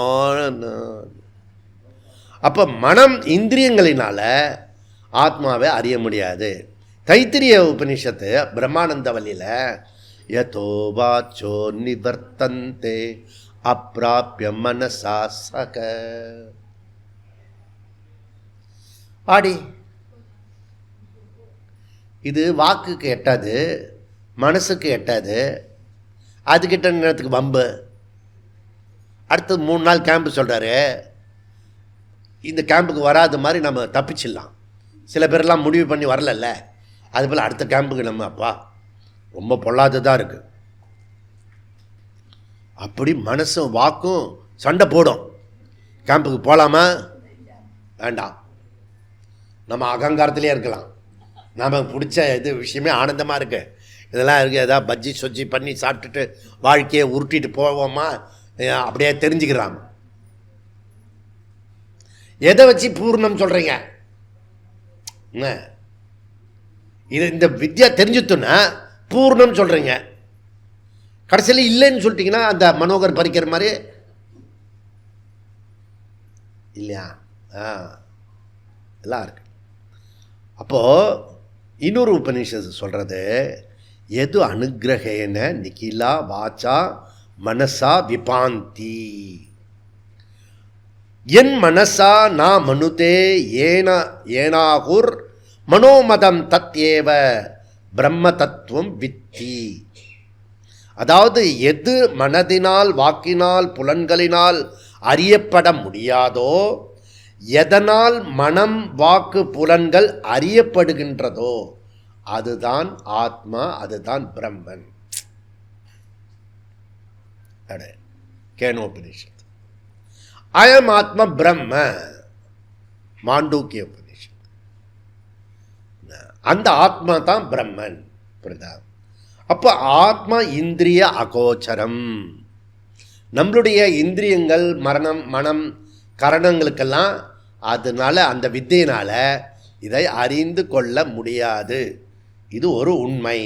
நோ. அப்போ மனம் இந்திரியங்களினால் ஆத்மாவை அறிய முடியாது. தைத்திரிய உபனிஷத்து பிரம்மானந்த வல்லியில் யதோ வாச்சோ நிவர்த்தந்தே அப்ராப்ய மனசா சக. ஆடி இது வாக்குக்கு எட்டாது, மனசுக்கு எட்டாது, அதுக்கிட்ட நேரத்துக்கு வம்பு. அடுத்தது 3 நாள் கேம்பு சொல்கிறாரு. இந்த கேம்புக்கு வராத மாதிரி நம்ம தப்பிச்சிடலாம். சில பேரெல்லாம் முடிவு பண்ணி வரலல்ல, அதுபோல் அடுத்த கேம்புக்கு நம்ம அப்பா ரொம்ப பொல்லாததாக இருக்குது. அப்படி மனசும் வாக்கும் சண்டை போடும். கேம்புக்கு போகலாமா வேண்டாம், நம்ம அகங்காரத்திலே இருக்கலாம், நமக்கு பிடிச்ச இது விஷயமே ஆனந்தமாக இருக்குது, இதெல்லாம் இருக்குது, எதாவது பஜ்ஜி சொஜ்ஜி பண்ணி சாப்பிட்டுட்டு வாழ்க்கையை உருட்டிட்டு போவோமா, அப்படியே தெரிஞ்சுக்கிறாங்க. எதை வச்சு பூர்ணம் சொல்கிறீங்க? இது இந்த வித்யா தெரிஞ்சுத்தோன்னா பூர்ணம் சொல்கிறீங்க, கடைசியில் இல்லைன்னு சொல்லிட்டீங்கன்னா அந்த மனோகர் பறிக்கிற மாதிரி இல்லையா? எல்லாம் இருக்கு. அப்போது இன்னொரு உபநிஷத்து சொல்கிறது, எது அனுகிரகேன நிகிலா வாச்சா மனசா விபாந்தி, என் மனசா நா மனுதே ஏனாகுர் மனோமதம் தத்யேவ பிரம்ம தத்துவம் வித்தி. அதாவது எது மனதினால் வாக்கினால் புலன்களினால் அறியப்பட முடியாதோ, எதனால் மனம் வாக்கு புலன்கள் அறியப்படுகின்றதோ அதுதான் ஆத்மா, அதுதான் பிரம்மன். கேனோபனிஷத். அயம் ஆத்மா பிரம்ம, மாண்டூக்கிய உபனிஷத். அந்த ஆத்மா தான் பிரம்மன். புரியுதா? அப்போ ஆத்மா இந்திரிய அகோச்சரம். நம்மளுடைய இந்திரியங்கள் மனம் கரணங்களுக்கெல்லாம் அதனால அந்த வித்தையினால் இதை அறிந்து கொள்ள முடியாது. இது ஒரு உண்மை.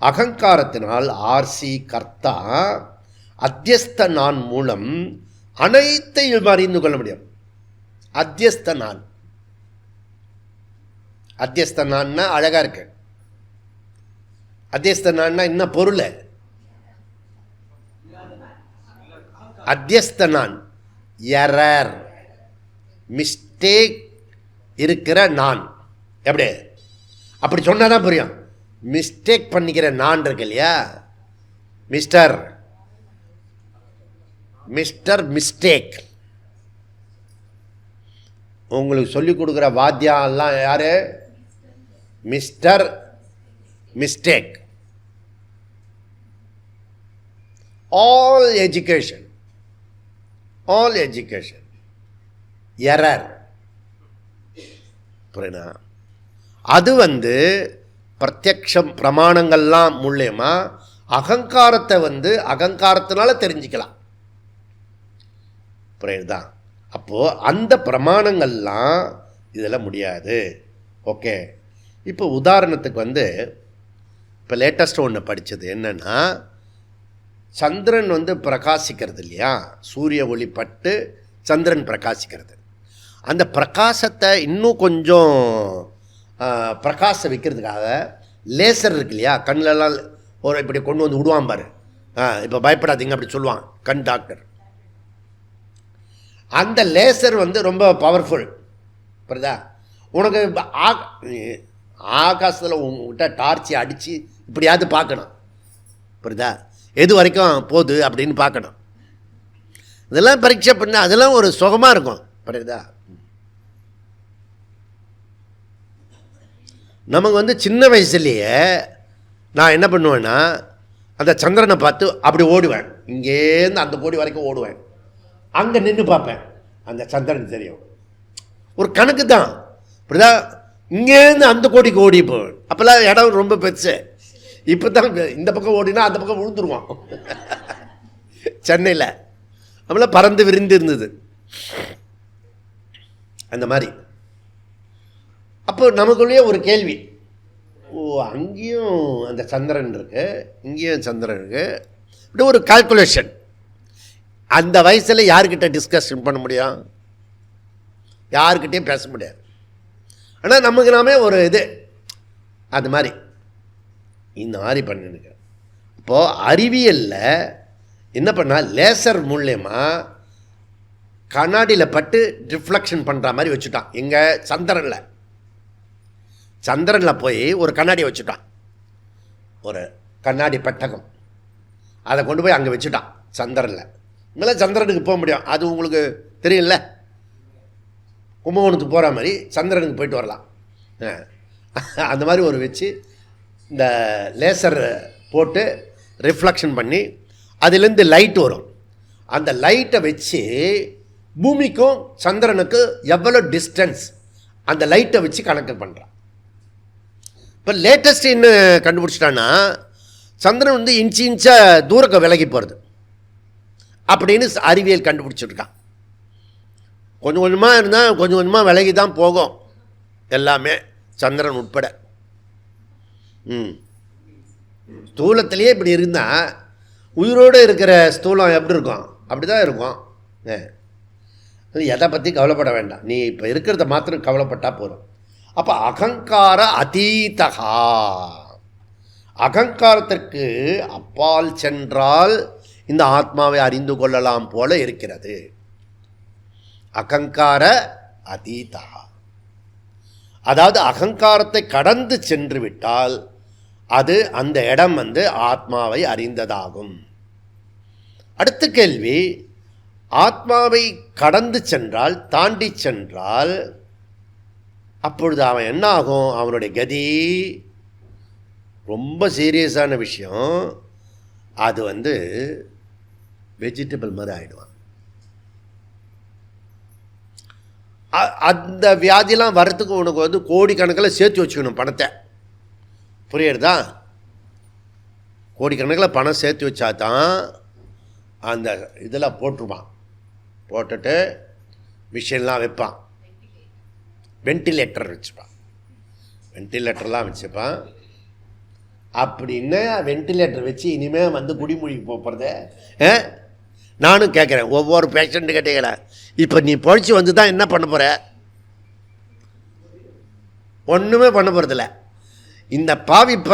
அகங்காரத்தினால் ஆர்சி கர்த்தா அத்தியஸ்த நான் மூலம் அனைத்தையும் அறிந்து கொள்ள முடியும். அத்தியஸ்த நான், அத்தியஸ்த நான்னா அழகா இருக்கு. அத்தியஸ்த நான்னா என்ன பொருள்? அத்தியஸ்த நான் எரர், மிஸ்டேக் இருக்கிற நான். எப்படி? அப்படி சொன்னால் தான் புரியும். மிஸ்டேக் பண்ணிக்கிற நான் இருக்கு இல்லையா, மிஸ்டர் மிஸ்டேக். உங்களுக்கு சொல்லிக் கொடுக்குற வாத்தியாலாம் யாரு? Mister mistake. All education error. புரியுதா? அது பிரத்யக்ஷம் பிரமாணங்கள்லாம் மூலமா அகங்காரத்தை அகங்காரத்தினால தெரிஞ்சுக்கலாம். புரியுதா? அப்போது அந்த பிரமாணங்கள்லாம் இதில் முடியாது. ஓகே, இப்போ உதாரணத்துக்கு இப்போ லேட்டஸ்ட்டு ஒன்று படித்தது என்னென்னா, சந்திரன் பிரகாசிக்கிறது இல்லையா, சூரிய ஒளி பட்டு சந்திரன் பிரகாசிக்கிறது. அந்த பிரகாசத்தை இன்னும் கொஞ்சம் பிரகாச வைக்கிறதுக்காக லேசர் இருக்கு இல்லையா, கண்ணிலலாம் ஒரு இப்படி கொண்டு விடுவான் பாரு. இப்போ பயப்படாதீங்க அப்படி சொல்லுவான் கண் டாக்டர். அந்த லேசர் ரொம்ப பவர்ஃபுல். புரியுதா? உனக்கு ஆகாசத்தில் உங்ககிட்ட டார்ச்சி அடித்து இப்படியாவது பார்க்கணும். புரியுதா? எது வரைக்கும் போகுது அப்படின்னு பார்க்கணும். இதெல்லாம் பரீட்சை பண்ண அதெல்லாம் ஒரு சுகமாக இருக்கும். புரியுதா? நமக்கு சின்ன வயசுலேயே நான் என்ன பண்ணுவேன்னா, அந்த சந்திரனை பார்த்து அப்படி ஓடுவேன். இங்கேருந்து அந்த கோடி வரைக்கும் ஓடுவேன். அங்கே நின்று பார்ப்பேன், அந்த சந்திரன் தெரியும். ஒரு கணக்கு தான். இப்படிதா இங்கேருந்து அந்த கோடிக்கு ஓடி போவேன். அப்போல்லாம் இடம் ரொம்ப பெருசு. இப்போ தான் இந்த பக்கம் ஓடினா அந்த பக்கம் விழுந்துருவான். சென்னையில் நம்மளாம் பறந்து விரிந்து இருந்தது அந்த மாதிரி. அப்போ நமக்குள்ளேயே ஒரு கேள்வி, ஓ அங்கேயும் அந்த சந்திரன் இருக்கு, இங்கேயும் சந்திரன் இருக்கு. இப்படி ஒரு கால்குலேஷன். அந்த வயசில் யார்கிட்ட டிஸ்கஷன் பண்ண முடியும்? யார்கிட்டையும் பேச முடியாது. ஆனால் நமக்கு நாமே ஒரு இது அது மாதிரி இந்த மாதிரி பண்ணிருக்க. இப்போது அறிவியலில் என்ன பண்ணால் லேசர் மூலயமா கண்ணாடியில் பட்டு ரிஃப்ளெக்ஷன் பண்ணுற மாதிரி வச்சுட்டான். எங்கே? சந்திரனில் போய் ஒரு கண்ணாடியை வச்சுட்டான், ஒரு கண்ணாடி பெட்டகம். அதை கொண்டு போய் அங்கே வச்சுட்டான் சந்திரனில். இனிமேல் சந்திரனுக்கு போக முடியும். அது உங்களுக்கு தெரியல, கும்பகோணத்துக்கு போகிற மாதிரி சந்திரனுக்கு போயிட்டு வரலாம். அந்த மாதிரி ஒரு வச்சு இந்த லேசர் போட்டு ரிஃப்ளெக்ஷன் பண்ணி அதுலேருந்து லைட் வரும். அந்த லைட்டை வச்சு பூமிக்கும் சந்திரனுக்கு எவ்வளோ டிஸ்டன்ஸ் அந்த லைட்டை வச்சு கணக்கு பண்ணுறான். இப்போ லேட்டஸ்ட் என்ன கண்டுபிடிச்சிட்டான்னா, சந்திரன் இன்ச்சாக தூரக்க விலகி போகிறது அப்படின்னு அறிவியல் கண்டுபிடிச்சிருக்கான். கொஞ்சம் கொஞ்சமாக இருந்தால் கொஞ்சம் கொஞ்சமாக விலகி தான் போகும் எல்லாமே, சந்திரன் உட்பட. ஸ்தூலத்திலேயே இப்படி இருந்தால் உயிரோடு இருக்கிற ஸ்தூலம் எப்படி இருக்கும்? அப்படி தான் இருக்கும். எதை பற்றி கவலைப்பட வேண்டாம், நீ இப்போ இருக்கிறத மாத்திரம் கவலைப்பட்டால் போதும். அப்போ அகங்கார அதீதகா, அகங்காரத்திற்கு அப்பால் சென்றால் இந்த ஆத்மாவை அறிந்து கொள்ளலாம் போல இருக்கிறது. அகங்கார அதீதகா, அதாவது அகங்காரத்தை கடந்து சென்று விட்டால் அது அந்த இடம் ஆத்மாவை அறிந்ததாகும். அடுத்த கேள்வி, ஆத்மாவை கடந்து சென்றால், தாண்டி சென்றால் அப்பொழுது அவன் என்ன ஆகும்? அவனுடைய கதி ரொம்ப சீரியஸான விஷயம். அது வெஜிடபிள் மாதிரி ஆகிடுவான். அந்த வியாதிலாம் வரத்துக்கு உனக்கு கோடிக்கணக்கில் சேர்த்து வச்சுக்கணும் பணத்தை. புரியுறதா? கோடிக்கணக்கில் பணம் சேர்த்து வச்சா தான் அந்த இதில் போட்டுருவான். போட்டுட்டு மிஷின்லாம் வைப்பான், வென்டிலேட்டர் வச்சுப்பான், வென்டிலேட்டர்லாம் வச்சுப்பான். அப்படின்னு வென்டிலேட்டர் வச்சு இனிமேல் குடிமொழிக்கு போகிறத நானும் கேட்குறேன். ஒவ்வொரு பேஷண்ட்டு கேட்டீங்களா, இப்போ நீ பொழைச்சி தான் என்ன பண்ண போகிற? ஒன்றுமே பண்ண போகிறதில்ல. இந்த பாவிப்ப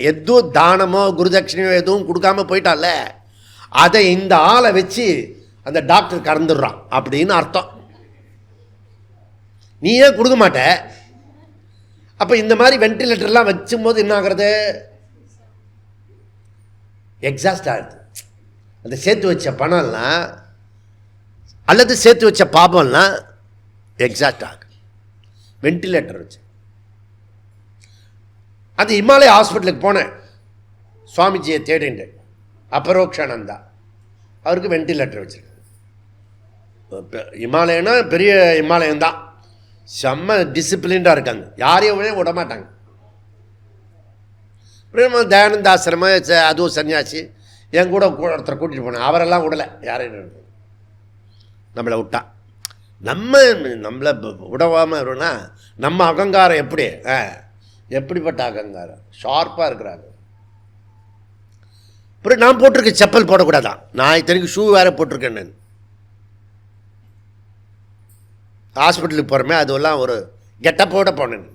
எதுவும் தானமோ குருதட்சணையோ எதுவும் கொடுக்காம போயிட்டால, அதை இந்த ஆளை வச்சு அந்த டாக்டர் கறந்துடுறான் அப்படின்னு அர்த்தம். நீ ஏன் கொடுக்க மாட்ட? அப்போ இந்த மாதிரி வென்டிலேட்டர்லாம் வச்சும்போது என்ன ஆகிறது? எக்ஸாஸ்ட் ஆகுது. அந்த சேர்த்து வச்ச பணம்லாம் அல்லது சேர்த்து வச்ச பாபம்லாம் எக்ஸாஸ்ட் ஆகுது வென்டிலேட்டர் வச்சு. அது இமாலய ஹாஸ்பிட்டலுக்கு போனேன், சுவாமிஜியை தேடிண்டு, அபரோக்ஷானந்தா, அவருக்கு வென்டிலேட்டர் வச்சுருக்காங்க. இமாலயனா பெரிய இமாலயம்தான், செம்ம டிசிப்ளின்டாக இருக்காங்க, யாரையும் விட மாட்டாங்க. தயானந்த ஆசிரம அதுவும் சன்னியாசி என் கூட ஒருத்தரை கூட்டிகிட்டு போனேன், அவரெல்லாம் விடலை, யாரையும் நம்மளை விட்டா. நம்மளை விடவாமல் இருக்கணும்னா நம்ம அகங்காரம் எப்படிப்பட்ட அகங்காரம், ஷார்ப்பாக இருக்கிறாங்க. அப்புறம் நான் போட்டிருக்கேன் செப்பல் போடக்கூடாதான், நான் இத்தனைக்கு ஷூ வேறு போட்டிருக்கேன். நான் ஹாஸ்பிட்டலுக்கு போகிறமே அதெல்லாம் ஒரு கெட்டப்போட போனேன்,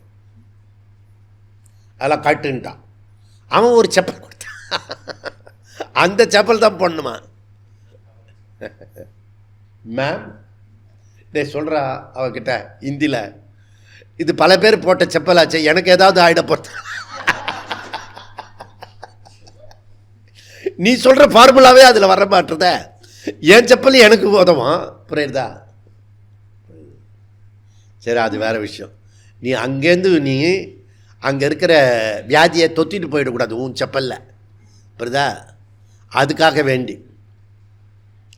அதெல்லாம் கட்டுன்ட்டான். அவன் ஒரு செப்பல் கொடுத்தான், அந்த செப்பல் தான் போடணுமா? மேம் டே சொல்கிறா அவகிட்ட ஹிந்தியில், இது பல பேர் போட்ட செப்பலாச்சு, எனக்கு ஏதாவது ஆகிட போட்ட. நீ சொல்கிற ஃபார்முலாவே அதில் வர மாட்டுறத, என் செப்பல் எனக்கு உதவும். புரியுதா? சரி, அது வேறு விஷயம். நீ அங்கேருந்து நீ அங்கே இருக்கிற வியாதியை தொத்திட்டு போயிடக்கூடாது உன் செப்பலில். புரியுதா? அதுக்காக வேண்டி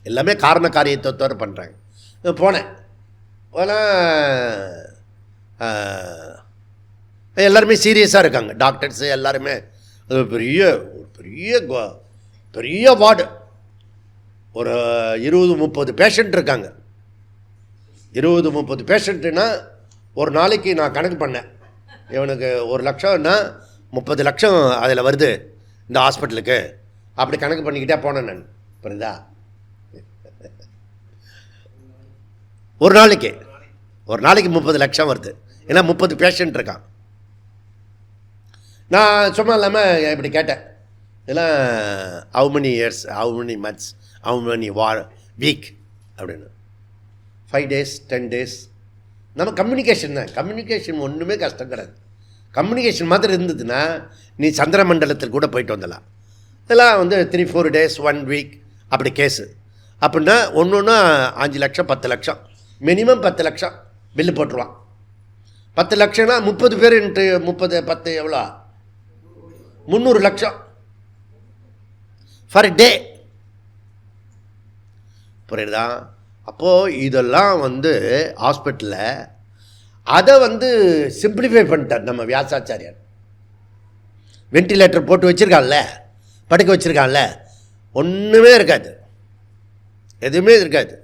எல்லாமே காரண காரியத்தோடு பண்ணுறாங்க. போனேன், எல்லாருமே சீரியஸாக இருக்காங்க, டாக்டர்ஸு எல்லாருமே. பெரிய பெரிய பெரிய வார்டு, ஒரு 20-30 பேஷண்ட் இருக்காங்க. 20-30 பேஷண்ட்டுன்னா ஒரு நாளைக்கு நான் கணக்கு பண்ணேன், இவனுக்கு 1 லட்சம்னா 30 லட்சம் அதில் வருது இந்த ஹாஸ்பிட்டலுக்கு, அப்படி கணக்கு பண்ணிக்கிட்டே போனேன் நான். புரியுதா? ஒரு நாளைக்கு 30 லட்சம் வருது, ஏன்னா 30 பேஷண்ட் இருக்கான். நான் சும்மா இல்லாமல் இப்படி கேட்டேன், இதெல்லாம் how many years, how many months, how many week அப்படின்னு. 5 days 10 days. நம்ம கம்யூனிகேஷன் தான், கம்யூனிகேஷன் ஒன்றுமே கஷ்டம் கிடையாது. கம்யூனிகேஷன் மாதிரி இருந்ததுன்னா நீ சந்திர மண்டலத்தில் கூட போயிட்டு வந்துடலாம். இதெல்லாம் 3-4 days 1 week அப்படி கேஸு. அப்படின்னா ஒன்று ஒன்று 5 லட்சம் 10 லட்சம், மினிமம் 10 லட்சம் பில்லு போட்டுருவான். 10 லட்சம்னா 30 பேர் இன்ட்டு 30 எவ்வளோ? 300 லட்சம் ஃபார் டே. புரியுதா? அப்போது இதெல்லாம் ஹாஸ்பிட்டலில் அதை சிம்பிளிஃபை பண்ணிட்டார் நம்ம வியாசாச்சாரியார். வென்டிலேட்டர் போட்டு வச்சுருக்கான்ல, படுக்க வச்சுருக்கான்ல, ஒன்றுமே இருக்காது, எதுவுமே இருக்காது.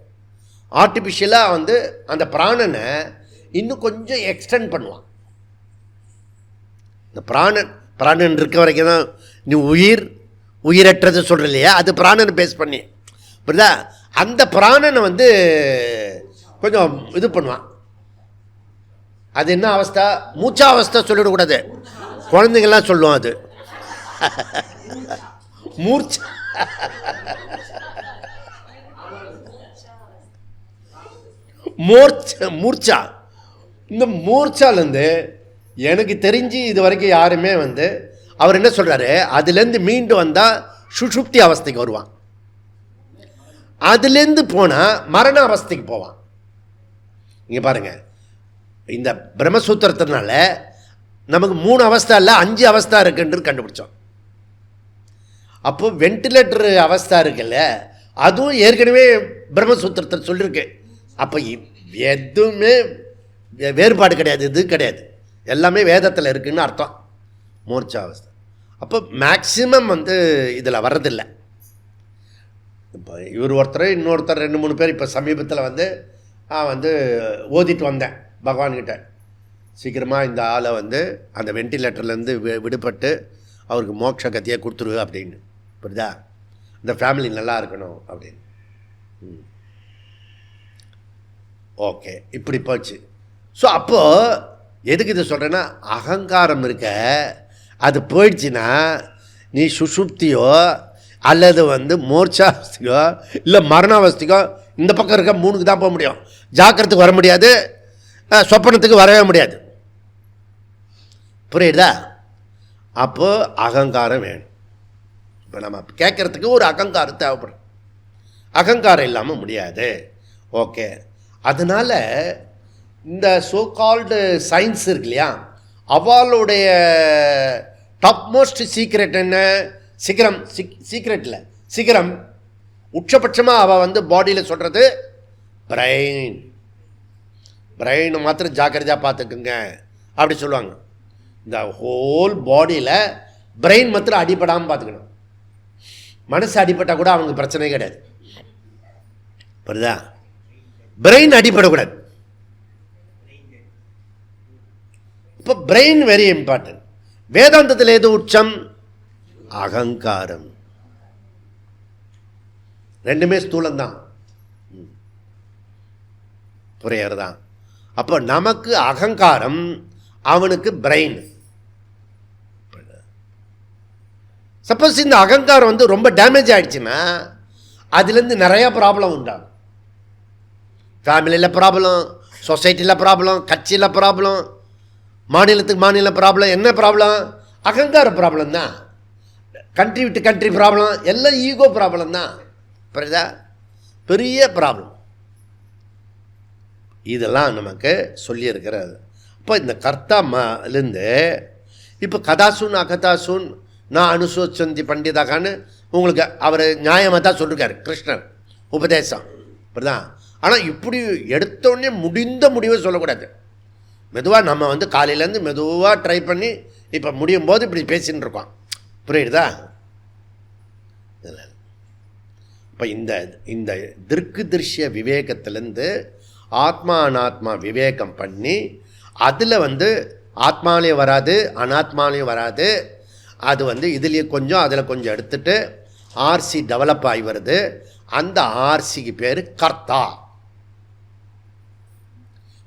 ஆர்டிஃபிஷியலாக அந்த பிராணனை இன்னும் கொஞ்சம் எக்ஸ்டெண்ட் பண்ணுவான். இந்த பிராணன் இருக்க வரைக்கும் தான் நீ உயிரற்றது சொல்கிற இல்லையா, அது பிராணனை பேஸ் பண்ணி. புரியுதா? அந்த பிராணனை கொஞ்சம் இது பண்ணுவான். அது என்ன அவஸ்தை? மூச்சா அவஸ்தை சொல்லிடக்கூடாது, குழந்தைங்கள்லாம் சொல்லுவோம் அது மூர்ச்சா. மூர்ச்சா. இந்த மூர்ச்சாலேருந்து எனக்கு தெரிஞ்சு இது வரைக்கும் யாருமே வந்து அவர் என்ன சொல்கிறாரு, அதுலேருந்து மீண்டு வந்தால் சுஷுப்தி அவஸ்தைக்கு வருவான், அதுலேருந்து போனால் மரண அவஸ்தைக்கு போவான். இங்கே பாருங்கள், இந்த பிரம்மசூத்திரத்தினால நமக்கு 3 அவஸ்தை இல்லை 5 அவஸ்தை இருக்குன்னு கண்டுபிடிச்சோம். அப்போது வெண்டிலேட்டர் அவஸ்தை இருக்குல்ல, அதுவும் ஏற்கனவே பிரம்மசூத்திரத்தை சொல்லியிருக்கு. அப்போ எதுவுமே வேறுபாடு கிடையாது, இது கிடையாது, எல்லாமே வேதத்தில் இருக்குதுன்னு அர்த்தம். மூர்ச்சா அவஸ்தை அப்போ மேக்சிமம் வந்து இதில் வர்றதில்லை. இப்போ இவர் ஒருத்தர் இன்னொருத்தர் 2-3 பேர் இப்போ சமீபத்தில் வந்து வந்து ஓதிட்டு வந்தேன் பகவான்கிட்ட, சீக்கிரமாக இந்த ஆளை வந்து அந்த வெண்டிலேட்டர்லேருந்து விடுபட்டு அவருக்கு மோட்ச கத்தியை கொடுத்துரு அப்படின்னு. புரியுதா? இந்த ஃபேமிலி நல்லா இருக்கணும் அப்படின்னு. ஓகே, இப்படி போச்சு. ஸோ அப்போது எதுக்கு இதை சொல்கிறேன்னா, அகங்காரம் இருக்க அது போயிடுச்சுன்னா நீ சுஷுப்தியோ அல்லது வந்து மோர்ச்சாவஸ்திக்கோ இல்லை மரணாவஸ்திக்கோ இந்த பக்கம் இருக்க 3க்கு தான் போக முடியும். ஜாக்கிரத்துக்கு வர முடியாது, சொப்பனத்துக்கு வரவே முடியாது. புரியுதா? அப்போது அகங்காரம் வேணும். இப்போ நம்ம கேட்குறதுக்கு ஒரு அகங்காரம் தேவைப்படும், அகங்காரம் இல்லாமல் முடியாது. ஓகே, அதனால் இந்த சோ கால்டு சயின்ஸ் இருக்கு இல்லையா, அவளுடைய டாப் மோஸ்ட் சீக்ரெட் என்ன? சீக்ரெட்டில் சிகரம் உச்சபட்சமாக அவள் வந்து பாடியில் சொல்கிறது பிரெயின் மாத்திரம் ஜாக்கிரதையாக பார்த்துக்குங்க அப்படி சொல்லுவாங்க. இந்த ஹோல் பாடியில் பிரெயின் மாத்திரம் அடிப்படாமல் பார்த்துக்கணும். மனசு அடிப்பட்டால் கூட அவங்களுக்கு பிரச்சனை கிடையாது. புரியுதா? பிரெயின் அடிப்படக்கூடாது. இப்போ பிரெயின் வெரி இம்பார்ட்டன்ட். வேதாந்தத்தில் எது உச்சம்? அகங்காரம். ரெண்டுமே ஸ்தூலம்தான், புரியறதான். அப்போ நமக்கு அகங்காரம், அவனுக்கு பிரெயின். சப்போஸ் இந்த அகங்காரம் வந்து ரொம்ப டேமேஜ் ஆகிடுச்சுன்னா அதுலேருந்து நிறையா ப்ராப்ளம் உண்டாகும். ஃபேமிலியில் ப்ராப்ளம், சொசைட்டியில் ப்ராப்ளம், கட்சியில் ப்ராப்ளம், மாநிலத்துக்கு மாநில ப்ராப்ளம். என்ன ப்ராப்ளம்? அகங்கார ப்ராப்ளம் தான். கண்ட்ரி விட்டு கண்ட்ரி ப்ராப்ளம், எல்லாம் ஈகோ ப்ராப்ளம் தான். புரியுதா? பெரிய ப்ராப்ளம். இதெல்லாம் நமக்கு சொல்லியிருக்கிறது. இப்போ இந்த கர்த்தாலேருந்து இப்போ கதாசூன் அகதாசூன் நான் அனுசோச்சந்தி பண்டிதாகான்னு உங்களுக்கு அவர் நியாயமாக தான் சொல்லியிருக்காரு கிருஷ்ணர் உபதேசம். புரியுதா? ஆனால் இப்படி எடுத்தோடனே முடிந்த முடிவை சொல்லக்கூடாது. மெதுவாக நம்ம வந்து காலையிலேருந்து மெதுவாக ட்ரை பண்ணி இப்போ முடியும் போது இப்படி பேசின்னு இருக்கோம். புரியுதா? இப்போ இந்த திருக்கு திருஷ்ய விவேகத்திலேருந்து ஆத்மா அனாத்மா விவேகம் பண்ணி அதில் வந்து ஆத்மாலையும் வராது அனாத்மாலையும் வராது. அது வந்து இதுலேயே கொஞ்சம் அதில் கொஞ்சம் எடுத்துட்டு ஆர்சி டெவலப் ஆகி வருது. அந்த ஆர்சிக்கு பேர் கர்த்தா.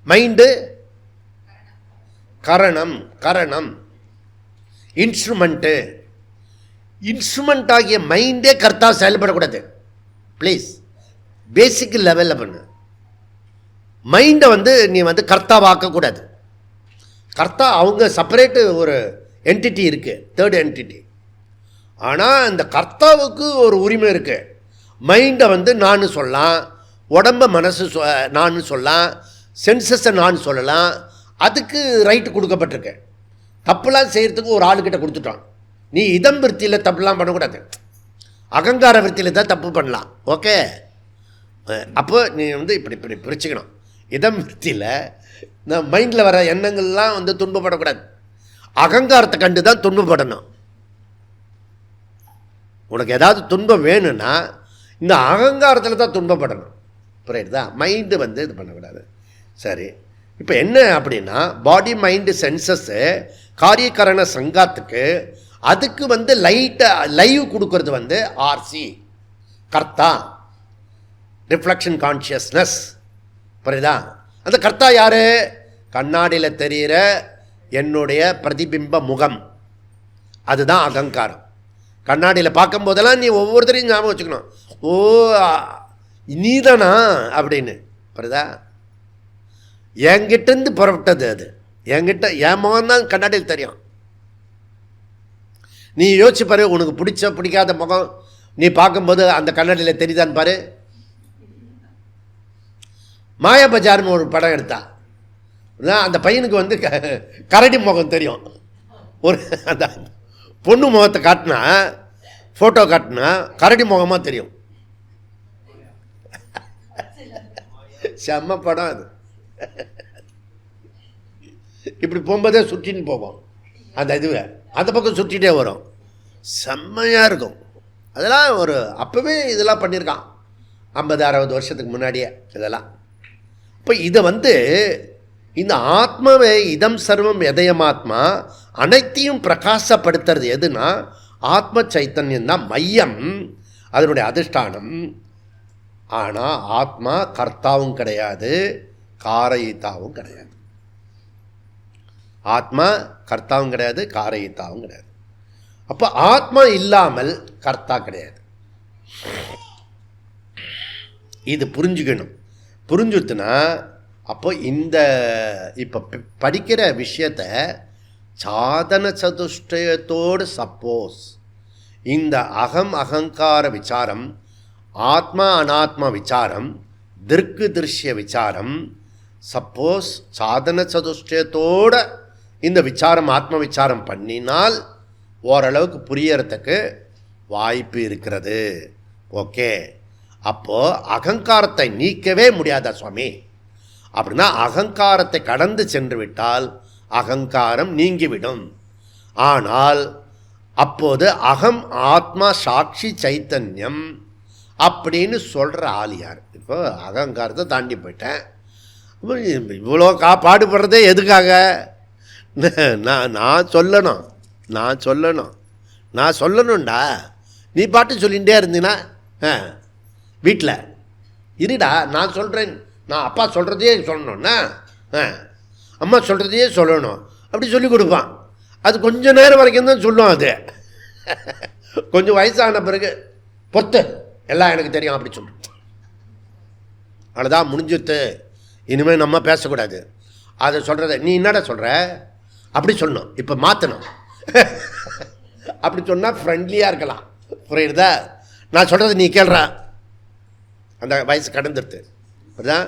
மைண்டு கரணம் இன்ஸ்ட்ருமெண்ட் ஆகிய மைண்டே கர்த்தா செயல்படக்கூடாது. ப்ளீஸ் பேசிக் லெவலில் பண்ணு. மைண்டை வந்து நீ வந்து கர்த்தாவாக்கக்கூடாது. கர்த்தா அவங்க செப்பரேட்டு ஒரு என்டிட்டி இருக்குது, தேர்ட் என்டிட்டி. ஆனால் இந்த கர்த்தாவுக்கு ஒரு உரிமை இருக்குது. மைண்டை வந்து நான் சொல்லலாம், உடம்பை மனசு நான் சொல்லலாம், சென்சஸை நான் சொல்லலாம். அதுக்கு ரைட்டு கொடுக்கப்பட்டிருக்கு. தப்புலாம் செய்கிறதுக்கு ஒரு ஆளுக்கிட்ட கொடுத்துட்டான். நீ இதம் விருத்தியில் தப்புலாம் பண்ணக்கூடாது, அகங்கார விருத்தியில் தான் தப்பு பண்ணலாம். ஓகே, அப்போ நீ வந்து இப்படி இப்படி பிரிச்சுக்கணும். இதம் விருத்தியில் இந்த மைண்டில் வர எண்ணங்கள்லாம் வந்து துன்பப்படக்கூடாது. அகங்காரத்தை கண்டு தான் துன்பப்படணும். உனக்கு ஏதாவது துன்பம் வேணும்னா இந்த அகங்காரத்தில் தான் துன்பப்படணும். புரியுதா? மைண்டு வந்து இது பண்ணக்கூடாது. சரி, இப்போ என்ன அப்படின்னா பாடி மைண்டு சென்சஸ்ஸு காரியகரண சங்காத்துக்கு அதுக்கு வந்து லைவ் கொடுக்கறது வந்து ஆர்சி கர்த்தா, ரிஃப்ளெக்ஷன் கான்ஷியஸ்னஸ். புரியுதா? அந்த கர்த்தா யாரு? கண்ணாடியில் தெரிகிற என்னுடைய பிரதிபிம்ப முகம், அதுதான் அகங்காரம். கண்ணாடியில் பார்க்கும் போதெல்லாம் நீ ஒவ்வொருத்தரையும் ஞாபகம் வச்சுக்கணும், ஓ நீதானா அப்படின்னு. புரியுதா? என்கிட்டேருந்து புறப்பட்டது அது, என்கிட்ட என் முகம் தான் கண்ணாடியில் தெரியும். நீ யோசிச்சு பாரு, உனக்கு பிடிக்காத முகம் நீ பார்க்கும்போது அந்த கண்ணாடியில் தெரியுதான்னு பாரு. மாயாபஜார்னு ஒரு படம் எடுத்தா, அந்த பையனுக்கு வந்து கரடி முகம் தெரியும். ஒரு அந்த பொண்ணு முகத்தை காட்டினா, ஃபோட்டோ காட்டினா கரடி முகமாக தெரியும். செம்ம படம் அது. இப்படி போகும்போதே சுற்றின்னு போவோம், அந்த இதுவை அந்த பக்கம் சுற்றிகிட்டே வரும், செம்மையாக இருக்கும். அதெல்லாம் ஒரு அப்போவே இதெல்லாம் பண்ணியிருக்கான், 50-60 வருஷத்துக்கு முன்னாடியே இதெல்லாம். இப்போ இதை வந்து இந்த ஆத்மாவை இதம் சர்வம் எதயமாத்மா அனைத்தையும் பிரகாசப்படுத்துறது எதுனா ஆத்ம சைத்தன்யம் தான் மையம், அதனுடைய அதிஷ்டானம். ஆனால் ஆத்மா கர்த்தாவும் கிடையாது, காரயித்தாவும் கிடையாது. ஆத்மா கர்த்தாவும் கிடையாது, காரயித்தாவும் கிடையாது. அப்போ ஆத்மா இல்லாமல் கர்த்தா கிடையாது. இது புரிஞ்சுக்கணும். புரிஞ்சுட்டுனா அப்போ இந்த இப்போ படிக்கிற விஷயத்தை சாதன சதுஷ்டயத்தோடு சப்போஸ் இந்த அகங்கார விசாரம், ஆத்மா அனாத்மா விசாரம், திருக்கு திருஷ்ய விசாரம், சப்போஸ் சாதன சதுஷ்டயத்தோட இந்த விசாரம் ஆத்ம விசாரம் பண்ணினால் ஓரளவுக்கு புரியறதுக்கு வாய்ப்பு இருக்கிறது. ஓகே, அப்போது அகங்காரத்தை நீக்கவே முடியாதா சுவாமி? அப்படின்னா அகங்காரத்தை கடந்து சென்று விட்டால் அகங்காரம் நீங்கிவிடும். ஆனால் அப்போது அகம் ஆத்மா சாட்சி சைத்தன்யம் அப்படின்னு சொல்கிற ஆள் யார்? இப்போ அகங்காரத்தை தாண்டி போயிட்டேன், இவ்வளோ பாடுபடுறதே எதுக்காக? நான் சொல்லணும்டா. நீ பாட்டு சொல்லிகிட்டே இருந்தீன்னா வீட்டில் இருடா, நான் சொல்கிறேன், நான் அப்பா சொல்கிறதையே சொல்லணும்னா அம்மா சொல்கிறதையே சொல்லணும் அப்படி சொல்லி கொடுப்பான். அது கொஞ்சம் நேரம் வரைக்கும் தான் சொல்லும். அது கொஞ்சம் வயசான பிறகு பொத்து எல்லாம் எனக்கு தெரியும் அப்படி சொல்லும். அவ்வளோதான், முடிஞ்சுத்து. இனிமேல் நம்ம பேசக்கூடாது. அதை சொல்கிறத நீ என்னடா சொல்கிற அப்படி சொல்லணும், இப்போ மாற்றணும். அப்படி சொன்னால் ஃப்ரெண்ட்லியாக இருக்கலாம். புரியுதா? நான் சொல்கிறத நீ கேள்றா, அந்த வயசு கடந்துடுது. அதுதான்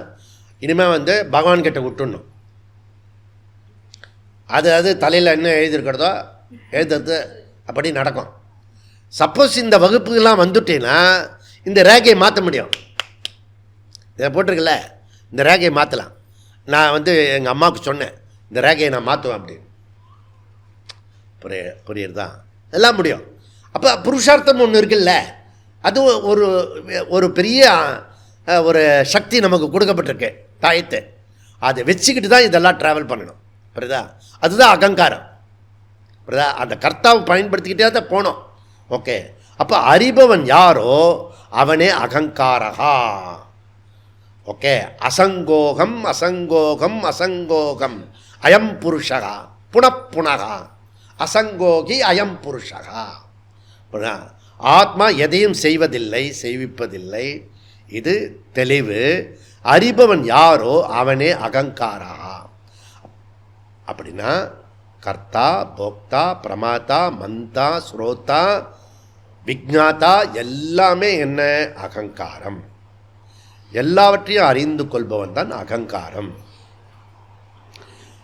இனிமேல் வந்து பகவான்கிட்ட விட்டுடணும். அது தலையில் என்ன எழுதியிருக்கிறதோ எழுதுறது அப்படி நடக்கும். சப்போஸ் இந்த வகுப்புக்கெல்லாம் வந்துட்டேன்னா இந்த ரேகையை மாற்ற முடியும். இதை போட்டிருக்கல, இந்த ரேகையை மாற்றலாம். நான் வந்து எங்கள் அம்மாவுக்கு சொன்னேன், இந்த ரேகையை நான் மாற்றுவேன் அப்படின்னு. புரியுறதா? எல்லாம் முடியும். அப்போ புருஷார்த்தம் ஒன்று இருக்குல்ல, அது ஒரு பெரிய ஒரு சக்தி நமக்கு கொடுக்கப்பட்டிருக்கு, தாயத்தை. அதை வச்சுக்கிட்டு தான் இதெல்லாம் ட்ராவல் பண்ணணும். புரியுதா? அதுதான் அகங்காரம். புரியுதா? அந்த கர்த்தாவை பயன்படுத்திக்கிட்டே தான் போனோம். ஓகே, அப்போ அறிபவன் யாரோ அவனே அகங்காரகா. ஓகே, அசங்கோகம் அசங்கோகம் அசங்கோகம் அயம் புருஷகா புனப்புனகா அசங்கோகி அயம் புருஷகா. ஆத்மா எதையும் செய்வதில்லை, செய்விப்பதில்லை. இது தெளிவு. அறிபவன் யாரோ அவனே அகங்காரா. அப்படின்னா கர்த்தா, போக்தா, பிரமாதா, மந்தா, ஸ்ரோதா, விஜ்ஞாதா எல்லாமே என்ன? அகங்காரம். எல்லாவற்றையும் அறிந்து கொள்பவன் தான் அகங்காரம்.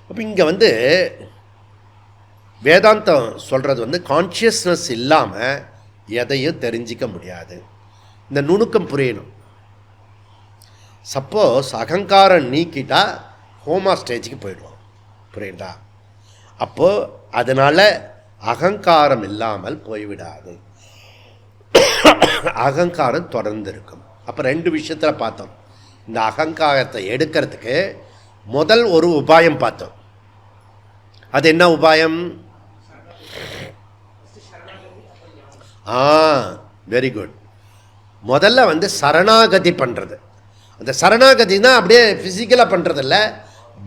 அப்போ இங்கே வந்து வேதாந்தம் சொல்கிறது வந்து கான்ஷியஸ்னஸ் இல்லாமல் எதையும் தெரிஞ்சிக்க முடியாது. இந்த நுணுக்கம் புரியணும். சப்போஸ் அகங்காரம் நீக்கிட்டா ஹோமா ஸ்டேஜுக்கு போயிடுவோம். புரியுதா? அப்போது அதனால் அகங்காரம் இல்லாமல் போய்விடாது, அகங்காரம் தொடர்ந்து இருக்கும். அப்போ 2 விஷயத்தில் பார்த்தோம். இந்த அகங்காரத்தை எடுக்கிறதுக்கு முதல் ஒரு உபாயம் பார்த்தோம். அது என்ன உபாயம்? Very good. முதல்ல வந்து சரணாகதி பண்ணுறது. அந்த சரணாகதினா அப்படியே ஃபிசிக்கலாக பண்ணுறதில்ல,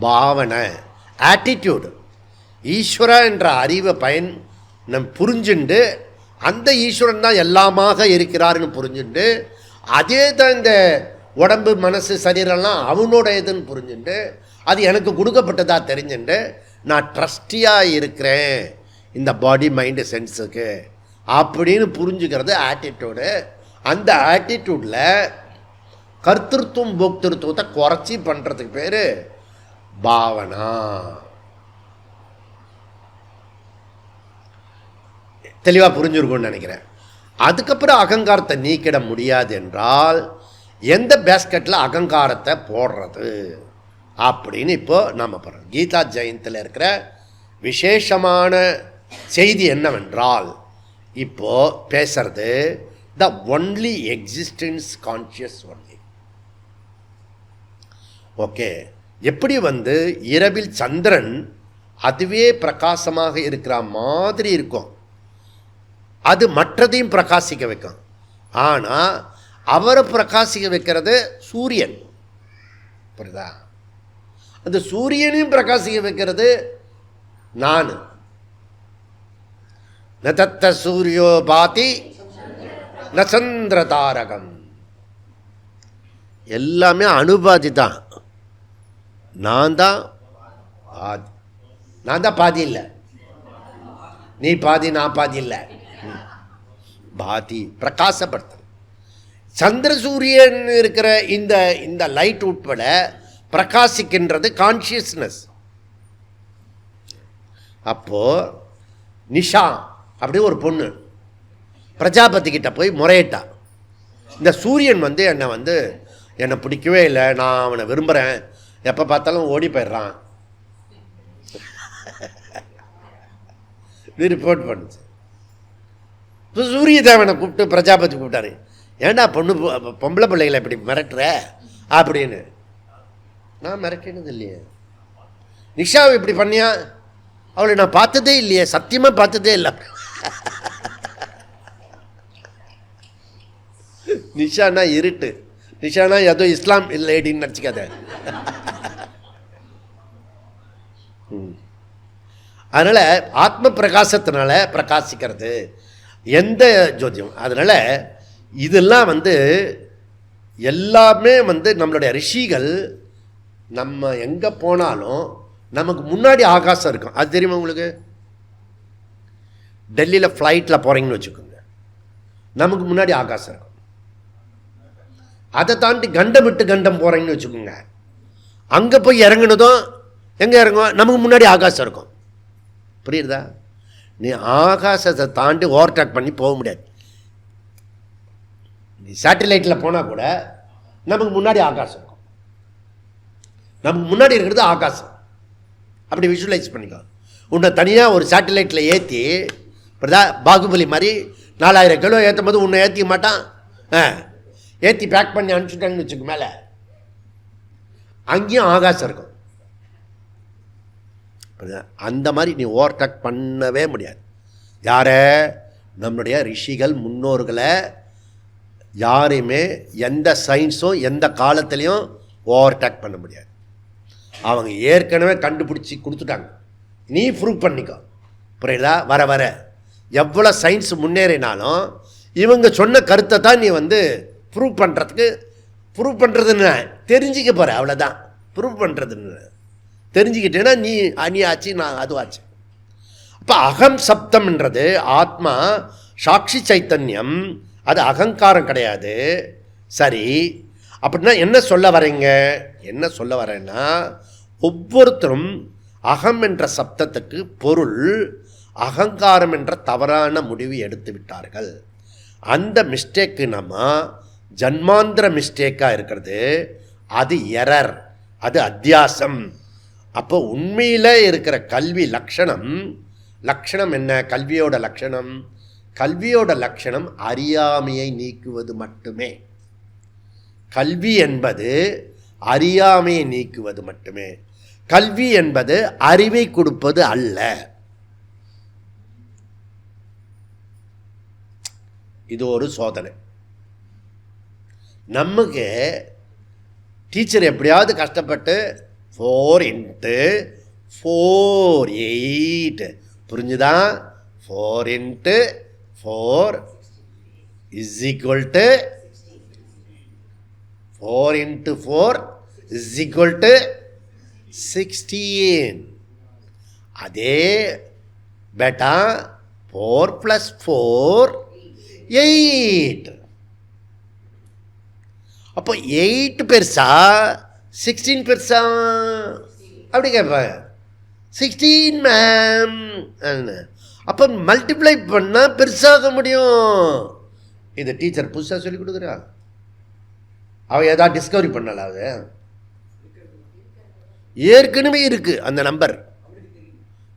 பாவனை, ஆட்டிடியூடு. ஈஸ்வரா என்ற அறிவை நம் புரிஞ்சுண்டு அந்த ஈஸ்வரன் தான் எல்லாமாக இருக்கிறாருன்னு புரிஞ்சுண்டு, அதே தான் இந்த உடம்பு மனசு சரீரம்லாம் அவனோட இதுன்னு புரிஞ்சுண்டு, அது எனக்கு கொடுக்கப்பட்டதாக தெரிஞ்சுண்டு நான் ட்ரஸ்டியாக இருக்கிறேன் இந்த பாடி மைண்டு சென்ஸுக்கு அப்படின்னு புரிஞ்சுக்கிறது ஆட்டிடியூடு. அந்த ஆட்டிடியூடில் கர்த்திருவம் போக்திருத்துவத்தை குறைச்சி பண்ணுறதுக்கு பேர் பாவனா. தெளிவாக புரிஞ்சுருக்கும்னு நினைக்கிறேன். அதுக்கப்புறம் அகங்காரத்தை நீக்கிட முடியாது என்றால் எந்த பேஸ்கெட்டில் அகங்காரத்தை போடுறது அப்படின்னு இப்போது நாம் போகிறோம். கீதா ஜெயந்தில் இருக்கிற விசேஷமான செய்தி என்னவென்றால், இப்போது பேசுறது the only existence conscious only. Okay, எப்படி இரவில் சந்திரன் அதுவே பிரகாசமாக இருக்கிற மாதிரி இருக்கும், அது மற்றதையும் பிரகாசிக்க வைக்கும். ஆனால் அவரை பிரகாசிக்க வைக்கிறது சூரியன். புரியுதா? அந்த சூரியனையும் பிரகாசிக்க வைக்கிறது நான். நதத்த சூரியோ பாதி நசந்திர தாரகம். எல்லாமே அனுபாதி தான். நான் தான் பாதி. நான் தான் பாதி இல்லை, நீ பாதி நான் பாதி இல்லை. பாதி பிரகாசப்படுத்துறது. சந்திர சூரியன் இருக்கிற இந்த இந்த லைட் உட்பட பிரகாசிக்கின்றது கான்ஷியஸ்னஸ். அப்போது நிஷா அப்படி ஒரு பொண்ணு பிரஜாபதி கிட்ட போய் முறையிட்டா, இந்த சூரியன் என்னை பிடிக்கவே இல்லை, நான் அவனை விரும்புகிறேன், எப்போ பார்த்தாலும் ஓடி போயிடுறான் ரிப்போர்ட் பண்ணுச்சு. இப்போ சூரிய தேவனை கூப்பிட்டு பிரஜாபதி கூப்பிட்டாரு, ஏன்டா பொம்பளை பிள்ளைகளை இப்படி மிரட்டுற அப்படின்னு. நான் மிரட்டினது இல்லையே. நிஷாவை இப்படி பண்ணியா? அவளை நான் பார்த்ததே இல்லையே, சத்தியமாக பார்த்ததே இல்லை. நிஷானா இருட்டு, நிஷானா ஏதோ இஸ்லாம் இல்லைன்னு நினச்சிக்காத. அதனால் ஆத்ம பிரகாசத்தினால பிரகாசிக்கிறது எந்த ஜோதியம். அதனால் இதெல்லாம் எல்லாமே நம்மளுடைய ரிஷிகள் நம்ம எங்கே போனாலும் நமக்கு முன்னாடி ஆகாசம் இருக்கும். அது தெரியுமா உங்களுக்கு? டெல்லியில் ஃப்ளைட்டில் போகிறீங்கன்னு வச்சுக்கோங்க, நமக்கு முன்னாடி ஆகாசம் இருக்கும். அதை தாண்டி கண்டம் விட்டு கண்டம் போகிறீங்கன்னு வச்சுக்கோங்க, அங்கே போய் இறங்கினதும் எங்கே இறங்குவோம், நமக்கு முன்னாடி ஆகாசம் இருக்கும். புரியுதா? நீ ஆகாசத்தை தாண்டி ஓவர்டேக் பண்ணி போக முடியாது. நீ சேட்டலைட்டில் போனால் கூட நமக்கு முன்னாடி ஆகாசம் இருக்கும். நமக்கு முன்னாடி இருக்கிறது ஆகாசம். அப்படி விஷுவலைஸ் பண்ணிக்கோ. உன்னை தனியாக ஒரு சேட்டலைட்டில் ஏற்றி பாகுபலி மாதிரி 4000 கிலோ ஏற்றும் போது உன்னை ஏற்றிக்க மாட்டான். ஏற்றி பேக் பண்ணி அனுப்பிச்சுட்டாங்கன்னு வச்சுக்க, மேலே அங்கேயும் ஆகாசம் இருக்கும். அந்த மாதிரி நீ ஓவர்டேக் பண்ணவே முடியாது. யார? நம்முடைய ரிஷிகள் முன்னோர்களை யாரையுமே எந்த சயின்ஸும் எந்த காலத்துலேயும் ஓவர்டேக் பண்ண முடியாது. அவங்க ஏற்கனவே கண்டுபிடிச்சி கொடுத்துட்டாங்க, நீ ப்ரூவ் பண்ணிக்கோ. புரியுதா? வர வர எவ்வளோ சயின்ஸ் முன்னேறினாலும் இவங்க சொன்ன கருத்தை தான் நீ ப்ரூவ் பண்ணுறதுன்னு தெரிஞ்சிக்க போகிற, அவ்வளோதான். ப்ரூவ் பண்ணுறதுன்னு தெரிஞ்சுக்கிட்டேன்னா நீ ஆச்சு, நான் அதுவாச்சு. அப்போ அகம் சப்தம்ன்றது ஆத்மா சாட்சி சைத்தன்யம், அது அகங்காரம் கிடையாது. சரி, அப்படின்னா என்ன சொல்ல வரீங்க? என்ன சொல்ல வரேன்னா, ஒவ்வொருத்தரும் அகம் என்ற சப்தத்துக்கு பொருள் அகங்காரம் என்ற தவறான முடிவு எடுத்து விட்டார்கள். அந்த மிஸ்டேக்கு நம்ம ஜன்மாந்திர மிஸ்டேக்காக இருக்கிறது, அது எரர், அது அத்தியாசம். அப்போ உண்மையில் இருக்கிற கல்வி லக்ஷணம் என்ன? கல்வியோட லட்சணம் அறியாமையை நீக்குவது மட்டுமே. கல்வி என்பது அறியாமையை நீக்குவது மட்டுமே. கல்வி என்பது அறிவை கொடுப்பது அல்ல. இது ஒரு சோதனை. நமக்கு டீச்சர் எப்படியாவது கஷ்டப்பட்டு 4 × 4 8 புரிஞ்சுதா? 4 × 4 is equal to 4 × 4 is equal to 16. அதே பேட்டா 4 + 4 8. அப்போ 8 பெருசா 16 பெருசா அப்படி கேட்பாங்க. 16 மேம். அப்போ மல்டிப்ளை பண்ணால் பெருசாக முடியும். இந்த டீச்சர் புதுசாக சொல்லி கொடுக்குறா. அவள் ஏதாவது டிஸ்கவரி பண்ணல. அது ஏற்கனவே இருக்குது அந்த நம்பர்.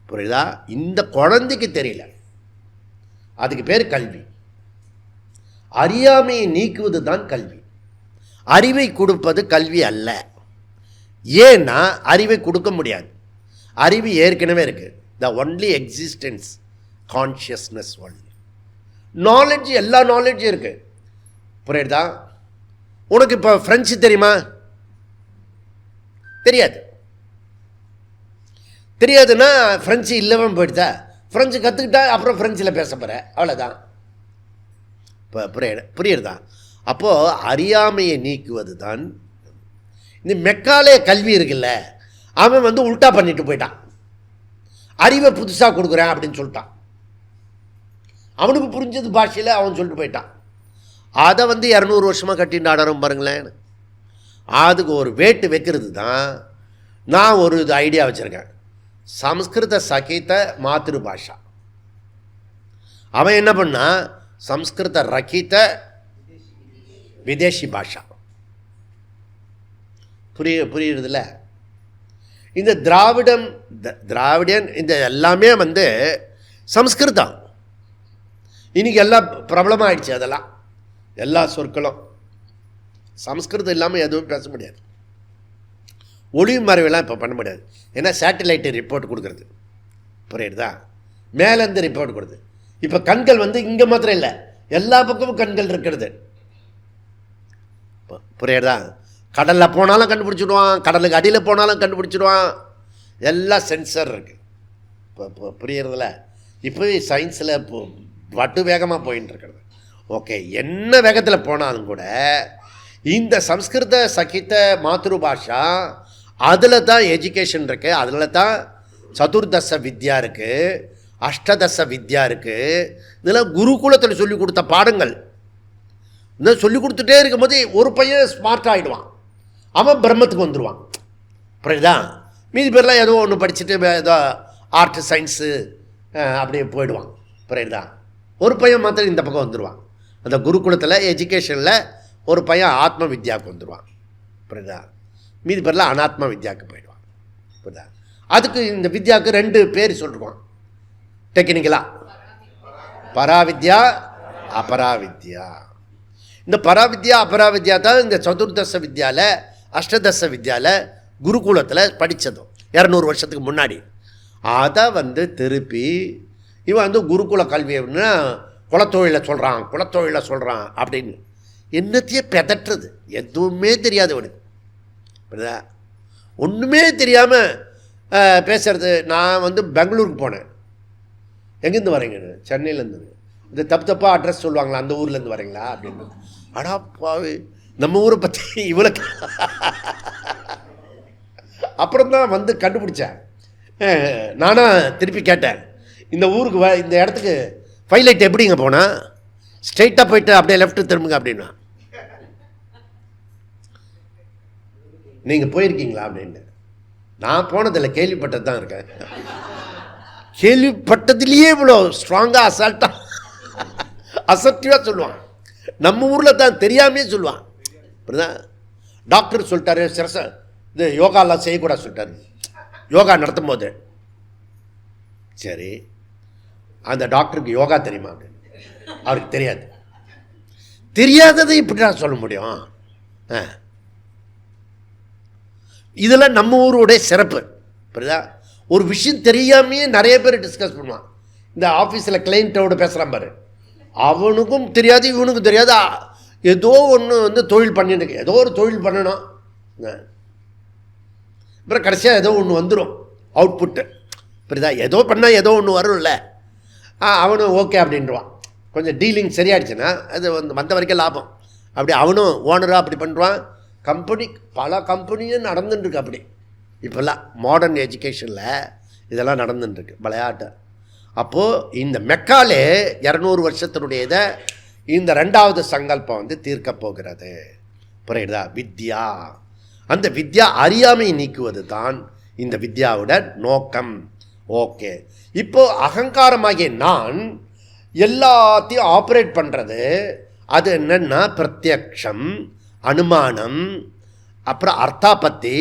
புரியுதா? இந்த குழந்தைக்கு தெரியல. அதுக்கு பேர் கல்வி. அறியாமையை நீக்குவது தான் கல்வி. அறிவை கொடுப்பது கல்வி அல்ல. ஏன்னா அறிவை கொடுக்க முடியாது. அறிவு ஏற்கனவே இருக்குது. The only existence consciousness only. Knowledge எல்லா நாலேஜும் இருக்குது. புரியுதா? உனக்கு இப்போ ஃப்ரெஞ்சு தெரியுமா? தெரியாது. தெரியாதுன்னா ஃப்ரெஞ்சு இல்லவும் போயிடுதா? ஃப்ரெஞ்சு கற்றுக்கிட்டா அப்புறம் ஃப்ரெஞ்சில் பேச போகிற, அவ்வளோதான். இப்போ புரியுறதா? அப்போது அறியாமையை நீக்குவது தான் இந்த மெக்காலே கல்வி இருக்குல்ல. அவன் வந்து உல்ட்டா பண்ணிட்டு போயிட்டான். அறிவை புதுசாக கொடுக்குறேன் அப்படின்னு சொல்லிட்டான். அவனுக்கு புரிஞ்சது பாஷையில் அவன் சொல்லிட்டு போயிட்டான். அதை வந்து 200 வருஷமாக கட்டின்னு ஆடுறோம் பாருங்களேன். அதுக்கு ஒரு வேட்டு வைக்கிறது தான் நான் ஒரு இது ஐடியா வச்சுருக்கேன். சம்ஸ்கிருத சகித மாத்ரு பாஷா. அவன் என்ன பண்ணா, சம்ஸ்கிருத ரகித விதேசி பாஷா. புரியுறதில்ல? இந்த திராவிடன் இந்த எல்லாமே வந்து சம்ஸ்கிருதம். இன்னைக்கு எல்லாம் பிரபலமாக ஆயிடுச்சு. அதெல்லாம் எல்லா சொற்களும் சம்ஸ்கிருதம் இல்லாமல் எதுவும் பேச முடியாது. ஒளிவு மறைவெல்லாம் இப்போ பண்ண முடியாது. ஏன்னா சேட்டலைட்டு ரிப்போர்ட் கொடுக்குறது. புரியுறதா? மேலேருந்து ரிப்போர்ட் கொடுக்குது. இப்போ கண்கள் வந்து இங்கே மாத்திரம் இல்லை, எல்லா பக்கமும் கண்கள் இருக்கிறது. புரியுறதா? கடலில் போனாலும் கண்டுபிடிச்சிடுவான், கடலுக்கு அடியில் போனாலும் கண்டுபிடிச்சிடுவான். எல்லாம் சென்சர் இருக்குது. இப்போ புரியுறதில்ல? இப்போ சயின்ஸில் இப்போ வட்டு வேகமாக போயின்னு இருக்கிறது. ஓகே, என்ன வேகத்தில் போனாலும் கூட இந்த சம்ஸ்கிருத சகித மாத்ரு பாஷா அதில் தான் எஜுகேஷன் இருக்குது. அதில் தான் சதுர்தச வித்யா இருக்குது, அஷ்டதச வித்யா இருக்குது. இதெல்லாம் குருகுலத்தில் சொல்லி கொடுத்த பாடங்கள். இன்னும் சொல்லி கொடுத்துட்டே இருக்கும்போது ஒரு பையன் ஸ்மார்ட் ஆகிடுவான். அவன் பிரம்மத்துக்கு வந்துடுவான். புரியுதா? மீதி பேர்லாம் ஏதோ ஒன்று படிச்சுட்டு ஏதோ ஆர்ட் சயின்ஸு அப்படியே போயிடுவான். புரியுதா? ஒரு பையன் மாத்திரம் இந்த பக்கம் வந்துடுவான். அந்த குருகுலத்தில் எஜுகேஷனில் ஒரு பையன் ஆத்ம வித்யாவுக்கு வந்துடுவான். புரியுதா? மீதி பேரில் அனாத்ம வித்யாவுக்கு போயிடுவான். புரியுதா? அதுக்கு இந்த வித்யாவுக்கு 2 பேர் சொல்லிடுவான் டெக்னிக்கலாக. பராவித்யா, அபராவித்யா. இந்த பராவித்யா அபராவித்யா தான் இந்த சதுர்தச வித்யாவில் அஷ்டதச வித்யாவில் குருகுலத்தில் படித்ததும் 200 வருஷத்துக்கு முன்னாடி. அதை வந்து திருப்பி இவன் வந்து குருகுல கல்வின்னா குலத்தொழிலை சொல்கிறான் அப்படின்னு என்னத்தையே பெதட்டுறது. எதுவுமே தெரியாது அவனுக்கு. புரியுதா? ஒன்றுமே தெரியாமல் பேசுறது. நான் வந்து பெங்களூருக்கு போனேன். எங்கேருந்து வரீங்க? சென்னையிலேருந்து. இந்த தப்பாக அட்ரஸ் சொல்லுவாங்களா, அந்த ஊர்லேருந்து வரீங்களா அப்படின்னு. அடாப்பாவே, நம்ம ஊரை பற்றி இவளுக்கு அப்புறம் தான் வந்து கண்டுபிடிச்சேன். நானாக திருப்பி கேட்டேன், இந்த ஊருக்கு இந்த இடத்துக்கு ஃபைலைட் எப்படிங்க போனால்? ஸ்ட்ரெயிட்டாக போயிட்டு அப்படியே லெஃப்ட்டு திரும்புங்க அப்படின்னா. நீங்கள் போயிருக்கீங்களா அப்படின்னு. நான் போனதில்லை, கேள்விப்பட்டது தான் இருக்கேன். கேள்விப்பட்டதுலேயே இவ்வளோ ஸ்ட்ராங்காக அசர்ட்டிவாக சொல்லுவான். நம்ம ஊரில் தான் தெரியாமே சொல்லுவான். அப்படின்னா டாக்டர் சொல்லிட்டாரு, இது யோகாலாம் செய்யக்கூடாது சொல்லிட்டாரு யோகா நடத்தும் போது. சரி, அந்த டாக்டருக்கு யோகா தெரியுமா அப்படின்னு. அவருக்கு தெரியாது. தெரியாததை இப்படி நான் சொல்ல முடியும்? இதெல்லாம் நம்ம ஊருடைய சிறப்பு. புரியுதா? ஒரு விஷயம் தெரியாமையே நிறைய பேர் டிஸ்கஸ் பண்ணுவான். இந்த ஆஃபீஸில் கிளைண்ட்டோடு பேசுகிறான் பாரு, அவனுக்கும் தெரியாது இவனுக்கும் தெரியாது. ஏதோ ஒன்று வந்து தொழில் பண்ணிட்டு, ஏதோ ஒரு தொழில் பண்ணணும், அப்புறம் கடைசியாக ஏதோ ஒன்று வந்துடும் அவுட்புட்டு. புரியுதா? ஏதோ பண்ணால் ஏதோ ஒன்று வரும்ல, அவனும் ஓகே அப்படின்றான். கொஞ்சம் டீலிங் சரியாயிடுச்சுன்னா அது வந்த வரைக்கும் லாபம். அப்படி அவனும் ஓனராக அப்படி பண்ணுறான். கம்பெனி பல கம்பெனியும் நடந்துட்டுருக்கு. அப்படி இப்போல்லாம் மாடர்ன் எஜுகேஷனில் இதெல்லாம் நடந்துட்டுருக்கு விளையாட்டு. அப்போது இந்த மெக்காலே 200 வருஷத்தினுடைய இதை இந்த 2வது சங்கல்பம் தீர்க்க போகிறது. புரியுதா? வித்யா. அந்த வித்யா அறியாமை நீக்குவது தான் இந்த வித்யாவோட நோக்கம். ஓகே, இப்போது அகங்காரமாகிய நான் எல்லாத்தையும் ஆப்ரேட் பண்ணுறது அது என்னென்னா பிரத்யக்ஷம், அனுமானம், அப்புறம் அர்த்தாபத்தி,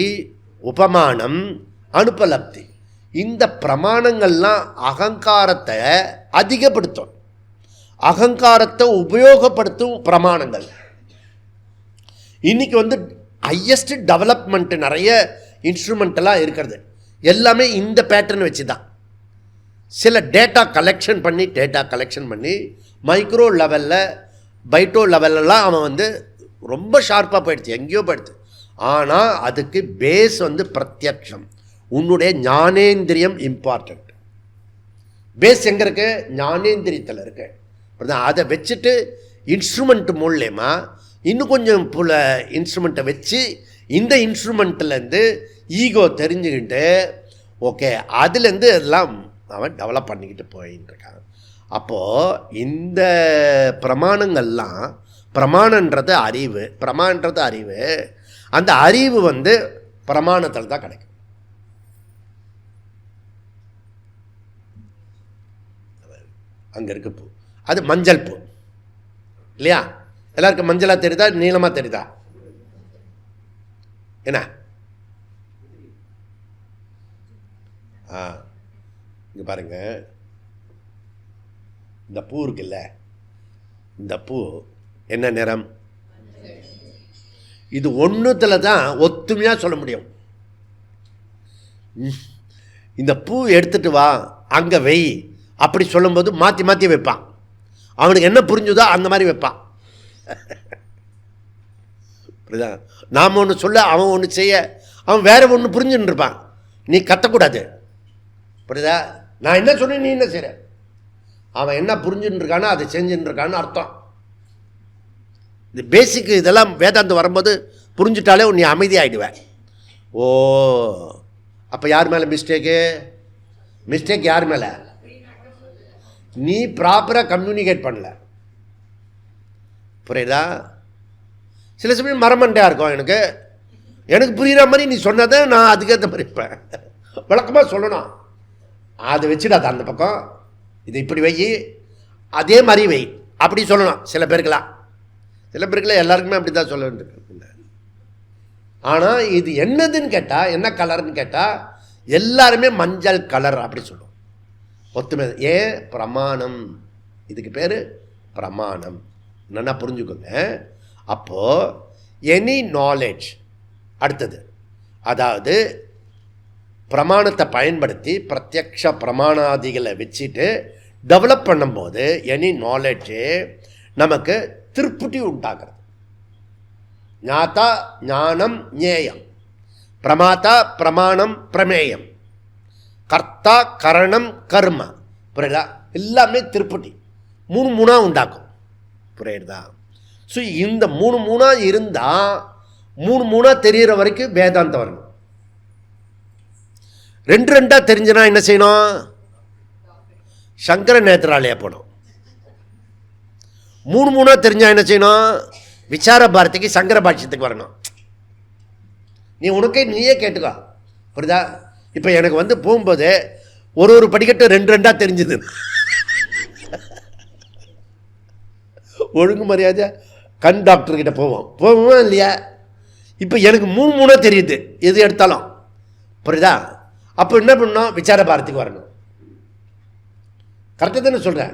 உபமானம், அனுபலப்தி. இந்த பிரமாணங்கள்லாம் அகங்காரத்தை அதிகப்படுத்தும், அகங்காரத்தை உபயோகப்படுத்தும் பிரமாணங்கள். இன்றைக்கி ஹையஸ்ட் டெவலப்மெண்ட்டு நிறைய இன்ஸ்ட்ருமெண்ட்டெல்லாம் இருக்கிறது எல்லாமே இந்த பேட்டர்ன் வச்சு தான். சில டேட்டா கலெக்ஷன் பண்ணி மைக்ரோ லெவலில் பைட்டோ லெவலெல்லாம் அவன் ரொம்ப ஷார்ப்பாக போயிடுச்சு, எங்கேயோ போயிடுச்சு. ஆனால் அதுக்கு பேஸ் பிரத்யக்ஷம், உன்னுடைய ஞானேந்திரியம் இம்பார்ட்டண்ட். பேஸ் எங்கே இருக்கு? ஞானேந்திரியத்தில் இருக்கு. அதை வச்சுட்டு இன்ஸ்ட்ருமெண்ட் மூலமா இன்னும் கொஞ்சம் புல இன்ஸ்ட்ருமெண்ட்டை வச்சு இந்த இன்ஸ்ட்ருமெண்ட்லேருந்து ஈகோ தெரிஞ்சுக்கிட்டு ஓகே அதுலேருந்து எல்லாம் அவன் டெவலப் பண்ணிக்கிட்டு போயின்னு இருக்கான். அப்போது இந்த பிரமாணங்கள்லாம், பிரமாணன்றது அறிவு, பிரமாணன்றது அறிவு. அந்த அறிவு பிரமாணத்தில் தான் கிடைக்கும். அங்கே இருக்கு பூ, அது மஞ்சள் பூ இல்லையா? எல்லாருக்கும் மஞ்சளாக தெரியுதா, நீளமாக தெரியுதா? என்ன இங்கே பாருங்க, இந்த பூ இருக்குல்ல, இந்த பூ என்ன நிறம்? இது ஒன்றுத்தில் தான் ஒத்துமையாக சொல்ல முடியும். இந்த பூ எடுத்துகிட்டு வா அங்கே வை அப்படி சொல்லும்போது மாற்றி மாற்றி வைப்பான். அவனுக்கு என்ன புரிஞ்சுதோ அந்த மாதிரி வைப்பான். புரியுதா? நாம் ஒன்று சொல்ல அவன் ஒன்று செய்ய அவன் வேறு ஒன்று புரிஞ்சுன்னு இருப்பான். நீ கத்தக்கூடாது. புரியுதா? நான் என்ன சொன்னேன், நீ என்ன செய்கிற, அவன் என்ன புரிஞ்சுன்னு இருக்கானோ அதை செஞ்சுன்னு இருக்கான்னு அர்த்தம். இந்த பேசிக்கு இதெல்லாம் வேதாந்தம் வரும்போது புரிஞ்சுட்டாலே நீ அமைதியாகிடுவேன். ஓ, அப்போ யார் மேலே மிஸ்டேக்கு? மிஸ்டேக் யார் மேலே? நீ ப்ராப்பராக கம்யூனிகேட் பண்ணல. புரியுதா? சில சமயம் மரமண்டையாக இருக்கும். எனக்கு புரிகிற மாதிரி நீ சொன்னதை நான் அதுக்கேற்ற மாதிரி இருப்பேன். விளக்கமாக சொல்லணும். அதை வச்சுடாத அந்த பக்கம், இது இப்படி வை, அதே மாதிரி வை அப்படி சொல்லணும். சில பேருக்கெல்லாம் எல்லாருக்குமே அப்படி தான் சொல்ல வேண்டியிருக்கு. ஆனால் இது என்னதுன்னு கேட்டால், என்ன கலர்னு கேட்டால் எல்லாருமே மஞ்சள் கலர் அப்படி சொல்லுவோம். ஒத்துமை. ஏன்? பிரமாணம். இதுக்கு பேர் பிரமாணம். என்னென்னா புரிஞ்சுக்கோங்க. அப்போது எனி நாலேஜ் அடுத்தது, அதாவது பிரமாணத்தை பயன்படுத்தி பிரத்யக்ஷ பிரமாணாதிகளை வச்சுட்டு டெவலப் பண்ணும்போது எனி நாலேஜு நமக்கு திருப்தி உண்டாகிறது. ஞாதா ஞானம் ஞேயம், பிரமாதா பிரமாணம் பிரமேயம், கர்த்தா கரணம் கர்ம. புரியுதா? எல்லாமே திருப்பதி மூணா உண்டாக்கும். புரியுதா? ஸோ இந்த மூணா இருந்தால் மூணா தெரிகிற வரைக்கும் வேதாந்தம் வரணும். ரெண்டாக தெரிஞ்சுனா என்ன செய்யணும்? சங்கர நேத்ராலயா போகணும். மூணா தெரிஞ்சால் என்ன செய்யணும்? விசார பாரதிக்கு சங்கர பாஷ்யத்துக்கு வரணும். நீயே கேட்டுக்கோ. புரியுதா? இப்போ எனக்கு போகும்போது ஒரு படிக்கட்டு ரெண்டாக தெரிஞ்சுது. ஒழுங்கு மரியாதை கண் டாக்டர்கிட்ட போவோம் இல்லையா? இப்போ எனக்கு மூணா தெரியுது எது எடுத்தாலும். புரியுதா? அப்போ என்ன பண்ணணும்? விசார பாரதிக்கு வரணும். கரெக்டாக தானே சொல்கிறேன்.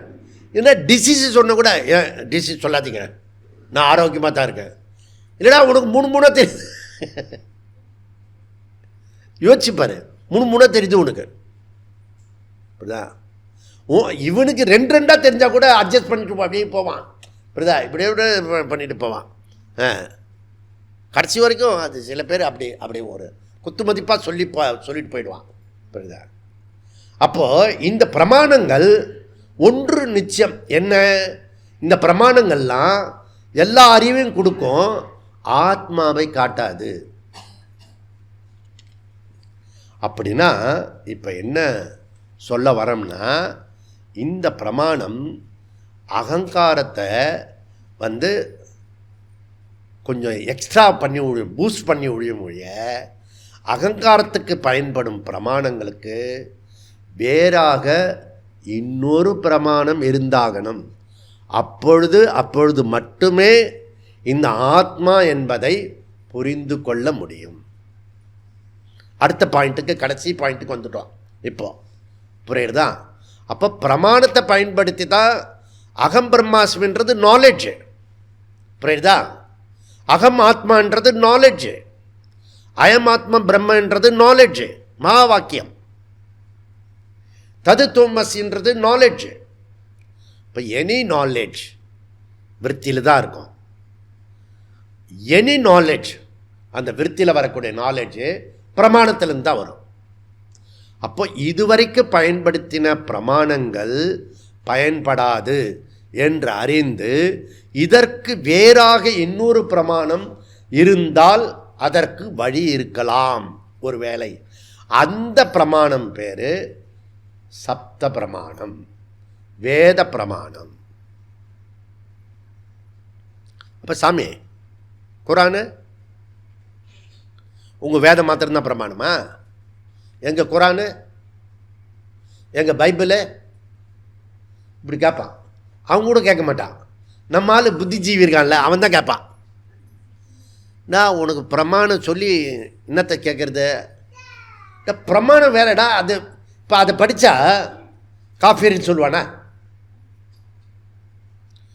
ஏன்னா டிசீஸ் சொன்ன கூட, ஏன் டிசீஸ் சொல்லாதீங்க, நான் ஆரோக்கியமாக தான் இருக்கேன். இல்லைடா உனக்கு மூணா தெரியுது. யோசிச்சுப்பாரு, மூணா தெரியுது உனக்கு. புரியுதா? இவனுக்கு ரெண்டாக தெரிஞ்சால் கூட அட்ஜஸ்ட் பண்ணிட்டு அப்படியே போவான். புரியுதா? இப்படியே பண்ணிட்டு போவான். கடைசி வரைக்கும் அது சில பேர் அப்படி ஒரு குத்துமதிப்பாக சொல்லிட்டு போயிடுவான். புரியுதா? அப்போது இந்த பிரமாணங்கள் ஒன்று நிச்சயம் என்ன, இந்த பிரமாணங்கள்லாம் எல்லா அறிவையும் கொடுக்கும், ஆத்மாவை காட்டாது. அப்படின்னா இப்போ என்ன சொல்ல வரோம்னா, இந்த பிரமாணம் அகங்காரத்தை கொஞ்சம் எக்ஸ்ட்ரா பண்ணி பூஸ்ட் பண்ணி ஒழிய அகங்காரத்துக்கு பயன்படும் பிரமாணங்களுக்கு வேறாக இன்னொரு பிரமாணம் இருந்தாகணும். அப்பொழுது மட்டுமே இந்த ஆத்மா என்பதை புரிந்து கொள்ள முடியும். அடுத்த பாயிண்ட்டுக்கு, கடைசி பாயிண்ட்டுக்கு வந்துட்டோம் இப்போ. புரியுறதா? அப்போ பிரமாணத்தை பயன்படுத்தி தான் அகம் பிரம்மாஸ்மின்றது நாலேஜ். புரியுறதா? அகம் ஆத்மான்றது நாலேஜ், அயம் ஆத்மா பிரம்மன்றது நாலேஜ், மகா வாக்கியம். தது தோமசின்றது நாலேஜ். இப்போ எனி நாலேஜ் விருத்தியில் தான் இருக்கும். எனி நாலேஜ், அந்த விருத்தியில் வரக்கூடிய நாலேஜ் பிரமாணத்திலிருந்து தான் வரும். அப்போ இதுவரைக்கும் பயன்படுத்தின பிரமாணங்கள் பயன்படாது என்று அறிந்து இதற்கு வேறாக இன்னொரு பிரமாணம் இருந்தால் அதற்கு வழி இருக்கலாம் ஒருவேளை. அந்த பிரமாணம் பேர் சப்த பிரமாணம், வேத பிரமாணம். அப்போ சாமி, குரானு உங்கள் வேதம் மாத்திரம்தான் பிரமாணமா? எங்கள் குரானு, எங்கள் பைபிளு இப்படி கேட்பான். அவங்க கூட கேட்க மாட்டான். நம்ம ஆள் புத்திஜீவி இருக்கான்ல, அவன் தான் கேட்பான். நான் உனக்கு பிரமாணம் சொல்லி என்னத்தை கேட்குறது? பிரமாணம் வேறடா. அது இப்போ அதை படித்தா காஃபிர்னு சொல்லுவானா?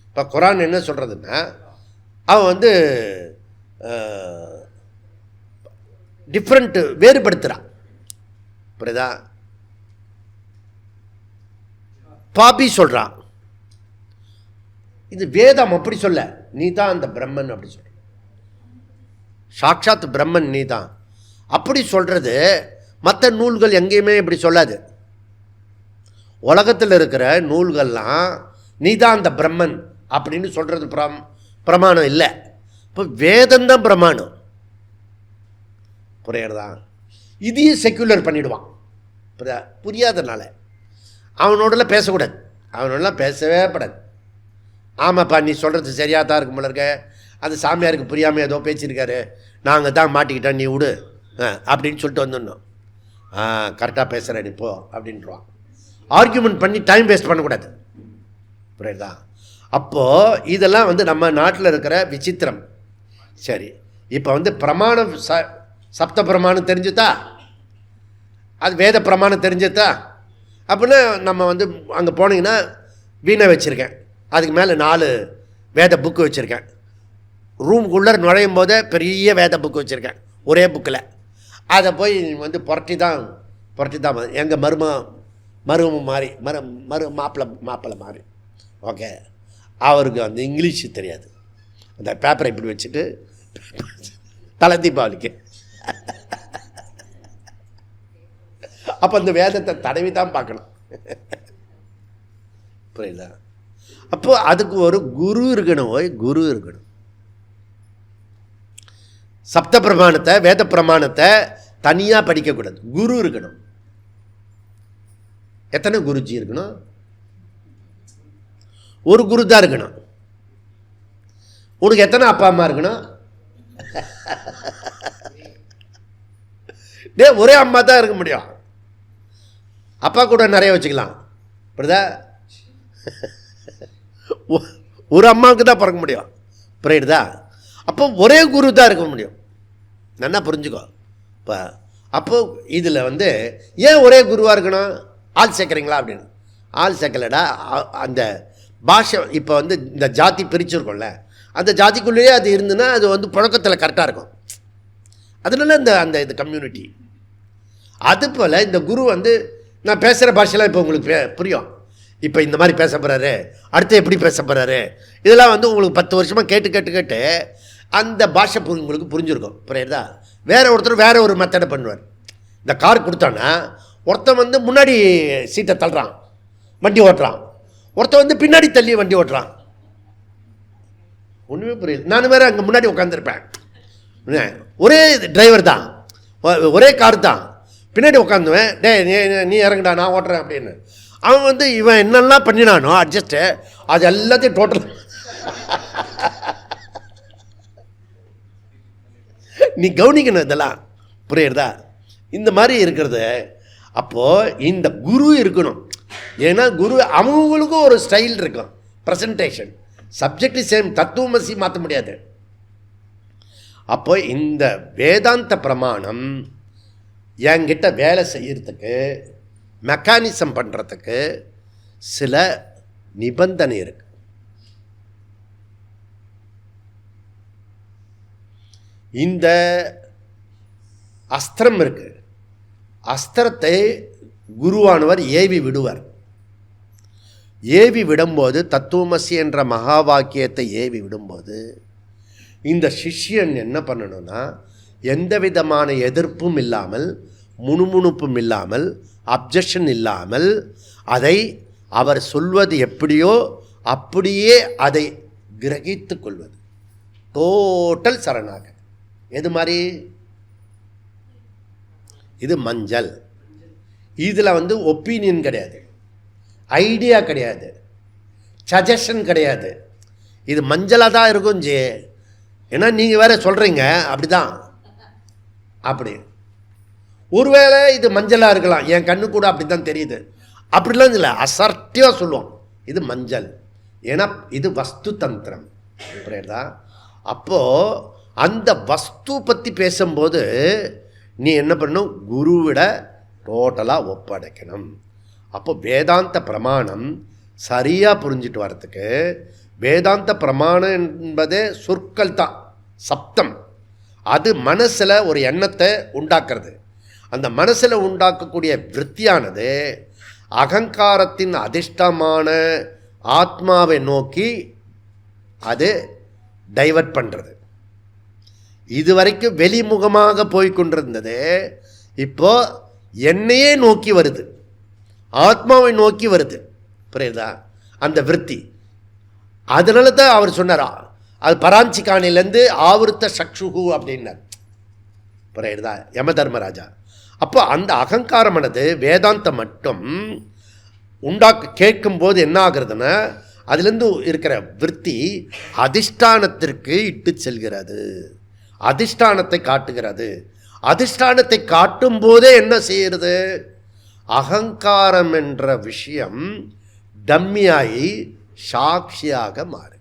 இப்போ குரான் என்ன சொல்கிறதுன்னா, அவன் டிஃப்ரெண்ட்டு வேறுபடுத்துகிறான். புரியுதா? பாபி சொல்கிறான். இது வேதம் அப்படி சொல்ல, நீ தான் அந்த பிரம்மன் அப்படி சொல்ற, சாட்சாத் பிரம்மன் நீ தான் அப்படி சொல்கிறது. மற்ற நூல்கள் எங்கேயுமே இப்படி சொல்லாது. உலகத்தில் இருக்கிற நூல்கள்லாம் நீ தான் அந்த பிரம்மன் அப்படின்னு சொல்கிறது பிரமாணம் இல்லை. இப்போ வேதம்தான் பிரமாணம். புரியுறதா? இதையும் செக்குலர் பண்ணிவிடுவான். புரியாதனால அவனோடலாம் பேசக்கூடாது, அவனோடலாம் பேசவே படாது. ஆமாப்பா நீ சொல்கிறது சரியாக தான் இருக்கும் போல இருக்க, அது சாமியாருக்கு புரியாமல் ஏதோ பேசியிருக்காரு, நாங்கள் தான் மாட்டிக்கிட்டோம், நீ விடு அப்படின்னு சொல்லிட்டு வந்துடணும். கரெக்டாக பேசுகிற நீ போ அப்படின்றான். ஆர்கியூமெண்ட் பண்ணி டைம் வேஸ்ட் பண்ணக்கூடாது. புரியுதா? அப்போது இதெல்லாம் நம்ம நாட்டில் இருக்கிற விசித்திரம். சரி, இப்போ பிரமாணம் சப்த பிரமாணம் தெரிஞ்சுதா, அது வேத பிரமாணம் தெரிஞ்சுதா அப்படின்னா நம்ம அங்கே போனீங்கன்னா வீணை வச்சுருக்கேன், அதுக்கு மேலே 4 வேத புக்கு வச்சுருக்கேன். ரூமுக்குள்ளே நுழையும் போதே பெரிய வேத புக்கு வச்சுருக்கேன் ஒரே புக்கில். அதை போய் புரட்டி தான் எங்கள் மருமம் மாதிரி மாப்பிள்ளை மாதிரி. ஓகே, அவருக்கு இங்கிலீஷு தெரியாது. அந்த பேப்பரை இப்படி வச்சுட்டு தலை தீபாவளிக்கு அப்போ அந்த வேதத்தை தடவி தான் பார்க்கணும். புரியுதா? அப்போ அதுக்கு ஒரு குரு இருக்கணும், குரு இருக்கணும். சப்த பிரமாணத்தை வேத பிரமாணத்தை தனியாக படிக்கக்கூடாது, குரு இருக்கணும். எத்தனை குருஜி இருக்கணும்? ஒரு குரு தான் இருக்கணும். உனக்கு எத்தனை அப்பா அம்மா இருக்கணும்? ஒரே அம்மா தான் இருக்க முடியும், அப்பா கூட நிறைய வச்சுக்கலாம். புரியுதா? ஒரு அம்மாவுக்கு தான் பிறக்க முடியும். புரியுதா? அப்போ ஒரே குரு தான் இருக்க முடியும். நல்லா புரிஞ்சுக்கோ. இப்போ அப்போது இதில் ஏன் ஒரே குருவாக இருக்கணும்? ஆள் சேர்க்குறீங்களா அப்படின்னு. ஆள் சேர்க்கலடா, அந்த பாஷை இப்போ இந்த ஜாதி பிரிச்சுருக்கோம்ல, அந்த ஜாதிக்குள்ளேயே அது இருந்துன்னா அது புழக்கத்தில் கரெக்டாக இருக்கும். அதனால அந்த இது கம்யூனிட்டி. அதுபோல் இந்த குரு நான் பேசுகிற பாஷைலாம் இப்போ உங்களுக்கு புரியும். இப்போ இந்த மாதிரி பேச போகிறாரு, அடுத்து எப்படி பேச போகிறாரு, இதெல்லாம் உங்களுக்கு 10 வருஷமாக கேட்டு அந்த பாஷை உங்களுக்கு புரிஞ்சுருக்கும். புரியுதா? வேறு ஒருத்தர் வேறு ஒரு மெத்தடை பண்ணுவார். இந்த கார் கொடுத்தான்னா ஒருத்தன் வந்து முன்னாடி சீட்டை தள்ளுறான், வண்டி ஓட்டுறான். ஒருத்தன் வந்து பின்னாடி தள்ளி வண்டி ஓட்டுறான். ஒன்றுமே புரியல. நான் வேறு அங்கே முன்னாடி உட்காந்துருப்பேன். ஒரே டிரைவர் தான், ஒரே கார் தான். பின்னாடி உட்காந்துவேன், டே நீ இறங்குடா நான் ஓட்டுறேன் அப்படின்னு. அவன் வந்து இவன் என்னெல்லாம் பண்ணினானோ அட்ஜஸ்ட்டு அது எல்லாத்தையும் டோட்டல் நீ கவனிக்கணும் இதெல்லாம். புரியுறதா? இந்த மாதிரி இருக்கிறது. அப்போது இந்த குரு இருக்கணும். ஏன்னா குரு அவங்களுக்கும் ஒரு ஸ்டைல் இருக்கும், ப்ரெசன்டேஷன். சப்ஜெக்ட் சேம், தத்துவமசி மாற்ற முடியாது. அப்போ இந்த வேதாந்த பிரமாணம் என்கிட்ட வேலை செய்யறதுக்கு, மெக்கானிசம் பண்ணுறதுக்கு சில நிபந்தனை இருக்கு. இந்த அஸ்திரம் இருக்கு. அஸ்திரத்தை குருவானவர் ஏவி விடுவார். ஏவி விடும்போது, தத்துவமசி என்ற மகா வாக்கியத்தை ஏவி விடும்போது இந்த சிஷ்யன் என்ன பண்ணணும்னா, எந்த விதமான எதிர்ப்பும் இல்லாமல், முணுமுணுப்பும் இல்லாமல், அப்ஜெக்ஷன் இல்லாமல், அதை அவர் சொல்வது எப்படியோ அப்படியே அதை கிரகித்து கொள்வது. டோட்டல் சரணாகதி. எது மாதிரி? இது மஞ்சள். இதில் வந்து ஒப்பீனியன் கிடையாது, ஐடியா கிடையாது, சஜஷன் கிடையாது. இது மஞ்சளாக தான் இருக்கும் ஜே. ஏன்னா நீங்கள் வேற சொல்கிறீங்க அப்படி தான். அப்படி ஒருவேளை இது மஞ்சளாக இருக்கலாம், என் கண்ணு கூட அப்படி தான் தெரியுது, அப்படிலாம் இல்லை. அசர்ட்டிவாக சொல்லுவோம் இது மஞ்சள். ஏன்னா இது வஸ்து தந்திரம். புரியுதா? அப்போது அந்த வஸ்து பற்றி பேசும்போது நீ என்ன பண்ணணும்? குருவிட டோட்டலாக ஒப்படைக்கணும். அப்போ வேதாந்த பிரமாணம் சரியாக புரிஞ்சிட்டு வரத்துக்கு, வேதாந்த பிரமாணம் என்பதே சொற்கள் தான், சப்தம். அது மனசில் ஒரு எண்ணத்தை உண்டாக்குறது. அந்த மனசில் உண்டாக்கக்கூடிய விருத்தியானது அகங்காரத்தின் அதிஷ்டமான ஆத்மாவை நோக்கி அது டைவர்ட் பண்ணுறது. இதுவரைக்கும் வெளிமுகமாக போய்கொண்டிருந்தது இப்போ என்னையே நோக்கி வருது, ஆத்மாவை நோக்கி வருது. புரியுதா? அந்த விருத்தி. அதனால தான் அவர் சொன்னார், அது பராஞ்சிகானிலேருந்து ஆவருத்த சக்ஷுகு அப்படின்னார். புரியுதா? யம தர்மராஜா. அப்போ அந்த அகங்காரமானது வேதாந்தம் மட்டும் கேட்கும்போது என்ன ஆகுறதுன்னா, அதுலேருந்து இருக்கிற விருத்தி அதிஷ்டானத்திற்கு இட்டு செல்கிறது, அதிஷ்டானத்தை காட்டுகிறது. அதிஷ்டானத்தை காட்டும் போதே என்ன செய்கிறது? அகங்காரம் என்ற விஷயம் டம்மியாகி சாட்சியாக மாறு.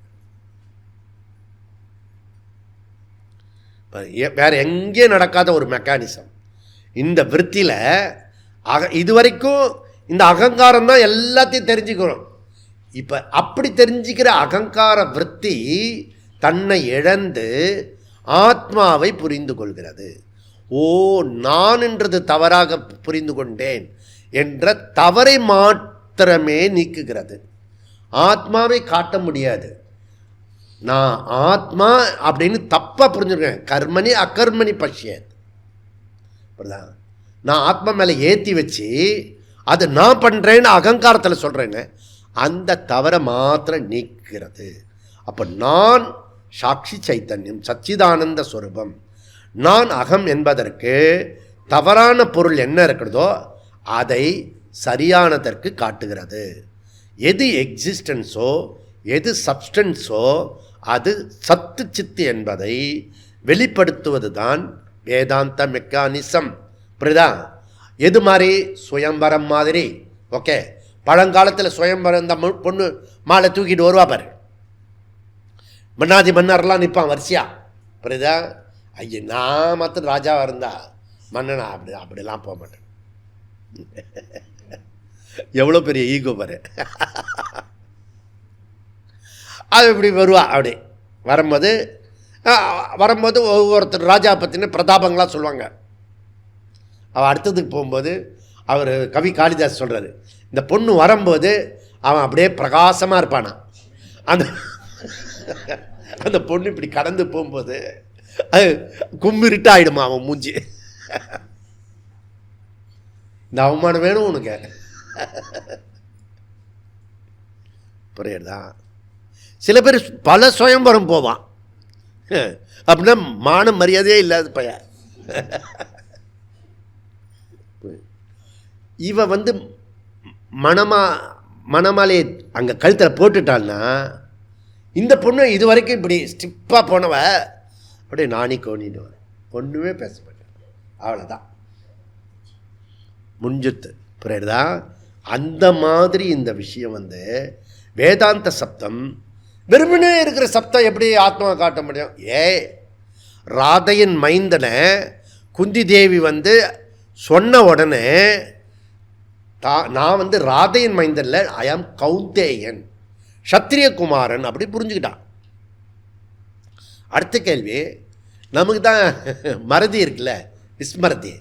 வேற எங்கே நடக்காத ஒரு மெக்கானிசம் இந்த விருத்தியில். இதுவரைக்கும் இந்த அகங்காரம் தான் எல்லாத்தையும் தெரிஞ்சுக்கிறோம். இப்போ அப்படி தெரிஞ்சுக்கிற அகங்கார விருத்தி தன்னை இழந்து ஆத்மாவை புரிந்து கொள்கிறது. ஓ, நான் என்றது தவறாக புரிந்து கொண்டேன் என்ற தவறை மாத்திரமே நீக்குகிறது. ஆத்மாவை காட்ட முடியாது. நான் ஆத்மா அப்படின்னு தப்பாக புரிஞ்சுருக்கேன். கர்மணி அகர்மணி பஷ்யத். நான் ஆத்மா மேலே ஏற்றி வச்சு அது நான் பண்ணுறேன்னு அகங்காரத்தில் சொல்கிறேன்னு அந்த தவறை மாத்திரம் நீக்கிறது. அப்போ நான் சாட்சி சைத்தன்யம், சச்சிதானந்த ஸ்வரூபம். நான் அகம் என்பதற்கு தவறான பொருள் என்ன இருக்கிறதோ அதை சரியானதற்கு காட்டுகிறது. எது எக்ஸிஸ்டன்ஸோ, எது சப்ஸ்டன்ஸோ அது சத்து சித்து என்பதை வெளிப்படுத்துவது தான் வேதாந்த மெக்கானிசம். புரியுதா? எது மாதிரி? சுயம்பரம் மாதிரி. ஓகே, பழங்காலத்தில் சுயம்பரம் இந்த பொண்ணு மாலை தூக்கிட்டு வருவா பாரு, மன்னாதி மன்னர்லாம் நிற்பான் வரிசையா. புரியுதா? ஐயா, நான் மாத்திரம் ராஜாவாக இருந்தா மன்னனா அப்படிலாம் போக மாட்டேன். எவ்வளோ பெரிய ஈகோ பாரு. அது இப்படி வருவா. அப்படி வரும்போது ஒவ்வொருத்தர் ராஜா பற்றின பிரதாபங்களாக சொல்லுவாங்க. அவள் அடுத்ததுக்கு போகும்போது அவர் கவி காளிதாஸ் சொல்கிறாரு, இந்த பொண்ணு வரும்போது அவன் அப்படியே பிரகாசமாக இருப்பானா. அந்த அந்த பொண்ணு இப்படி கடந்து போகும்போது கும்பிருட்டு ஆயிடுமா அவன் மூஞ்சி. இந்த அவமானம் வேணும் உனக்கு, புரியுதா? சில பேர் பல சுயம்பரம் போவான், அப்படின்னா மான மரியாதையே இல்லாத பையன். இவன் வந்து மணமாலையை அங்கே கழுத்தில் போட்டுட்டான்னா, இந்த பொண்ணு இது வரைக்கும் இப்படி ஸ்டிப்பாக போனவ அப்படியே நானி கோணின்னு ஒன்றுமே பேச மாட்டேன், அவ்வளோதான் முடிஞ்சுத்து. புரியுதா? அந்த மாதிரி இந்த விஷயம் வந்து வேதாந்த சப்தம் வெறுமனே இருக்கிற சப்தம் எப்படி ஆத்மா காட்ட முடியும்? ராதையின் மைந்தனை குந்தி தேவி வந்து சொன்ன உடனே நான் வந்து ராதையின் மைந்தன்ல ஐ ஆம் கௌந்தேயன், சத்திரியகுமாரன் அப்படி புரிஞ்சுக்கிட்டான். அடுத்த கேள்வி, நமக்கு தான் மறதி இருக்குல்ல, விஸ்மரதி,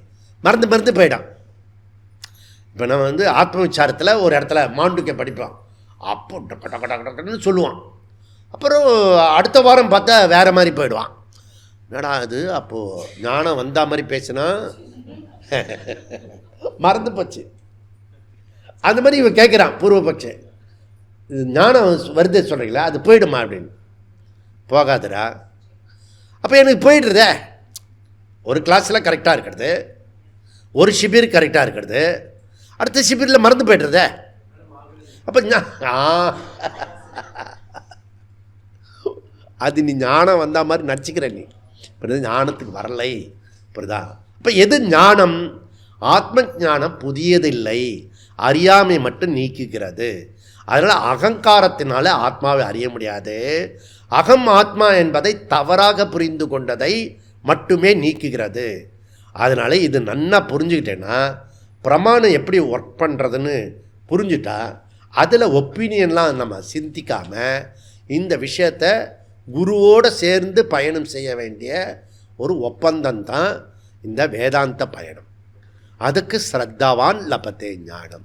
மறந்து போயிடான். இப்போ நம்ம வந்து ஆத்ம விசாரத்தில் ஒரு இடத்துல மாண்டுக்கை படிப்போம், அப்போ டக்கு சொல்லுவான், அப்புறம் அடுத்த வாரம் பார்த்தா வேறு மாதிரி போயிடுவான். என்னடா அது, அப்போது ஞானம் வந்தா மாதிரி பேசினா மறந்து போச்சு. அந்த மாதிரி இவன் கேட்குறான் பூர்வபட்ச, இது ஞானம் வருது சொல்கிறீங்களா, அது போயிடுமா அப்படின்னு. போகாதுடா. அப்போ எனக்கு போயிடுறதே, ஒரு கிளாஸில் கரெக்டாக இருக்கிறது, ஒரு ஷிபிர் கரெக்டாக இருக்கிறது, அடுத்த ஷிபிரில் மறந்து போய்டுறதே. அப்போ அது நீ ஞானம் வந்த மாதிரி நடிச்சுக்கிற, நீ இப்போ ஞானத்துக்கு வரலை. புரியுதா? இப்போ எது ஞானம்? ஆத்ம ஞானம் புதியதில்லை, அறியாமை மட்டும் நீக்குகிறது. அதனால் அகங்காரத்தினால ஆத்மாவை அறிய முடியாது. அகம் ஆத்மா என்பதை தவறாக புரிந்து கொண்டதை மட்டுமே நீக்குகிறது. அதனால் இது நன்னா புரிஞ்சுக்கிட்டேன்னா, பிரமாணம் எப்படி ஒர்க் பண்ணுறதுன்னு புரிஞ்சுட்டா, அதில் ஒப்பீனியன்லாம் நம்ம சிந்திக்காமல் இந்த விஷயத்தை குருவோடு சேர்ந்து பயணம் செய்ய வேண்டிய ஒரு ஒப்பந்தம்தான் இந்த வேதாந்த பயணம். அதுக்கு ஸ்ரத்தாவான் லபத்தே ஞானம்.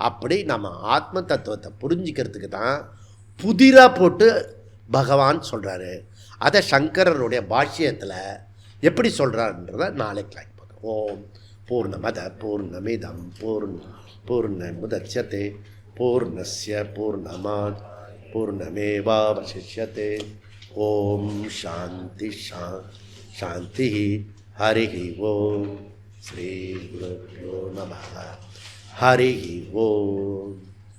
அப்படி நம்ம ஆத்ம தத்துவத்தை புரிஞ்சிக்கிறதுக்கு தான் புதிராக போட்டு பகவான் சொல்கிறாரு. அதை சங்கரருடைய பாஷ்யத்தில் எப்படி சொல்கிறாருன்றதை நாளைக்கு லைக் பண்ணுறோம். ஓம் பூர்ணமத பூர்ணமிதம் பூர்ணமுதச்யதே பூர்ணஸ்ய பூர்ணமாத் பூர்ணமேவாவசிஷ்யதே. ஓம் சாந்தி சாந்தி. ஹரி ஓம். ஸ்ரீ குருப்யோ நமः. ஹரி ஓம்.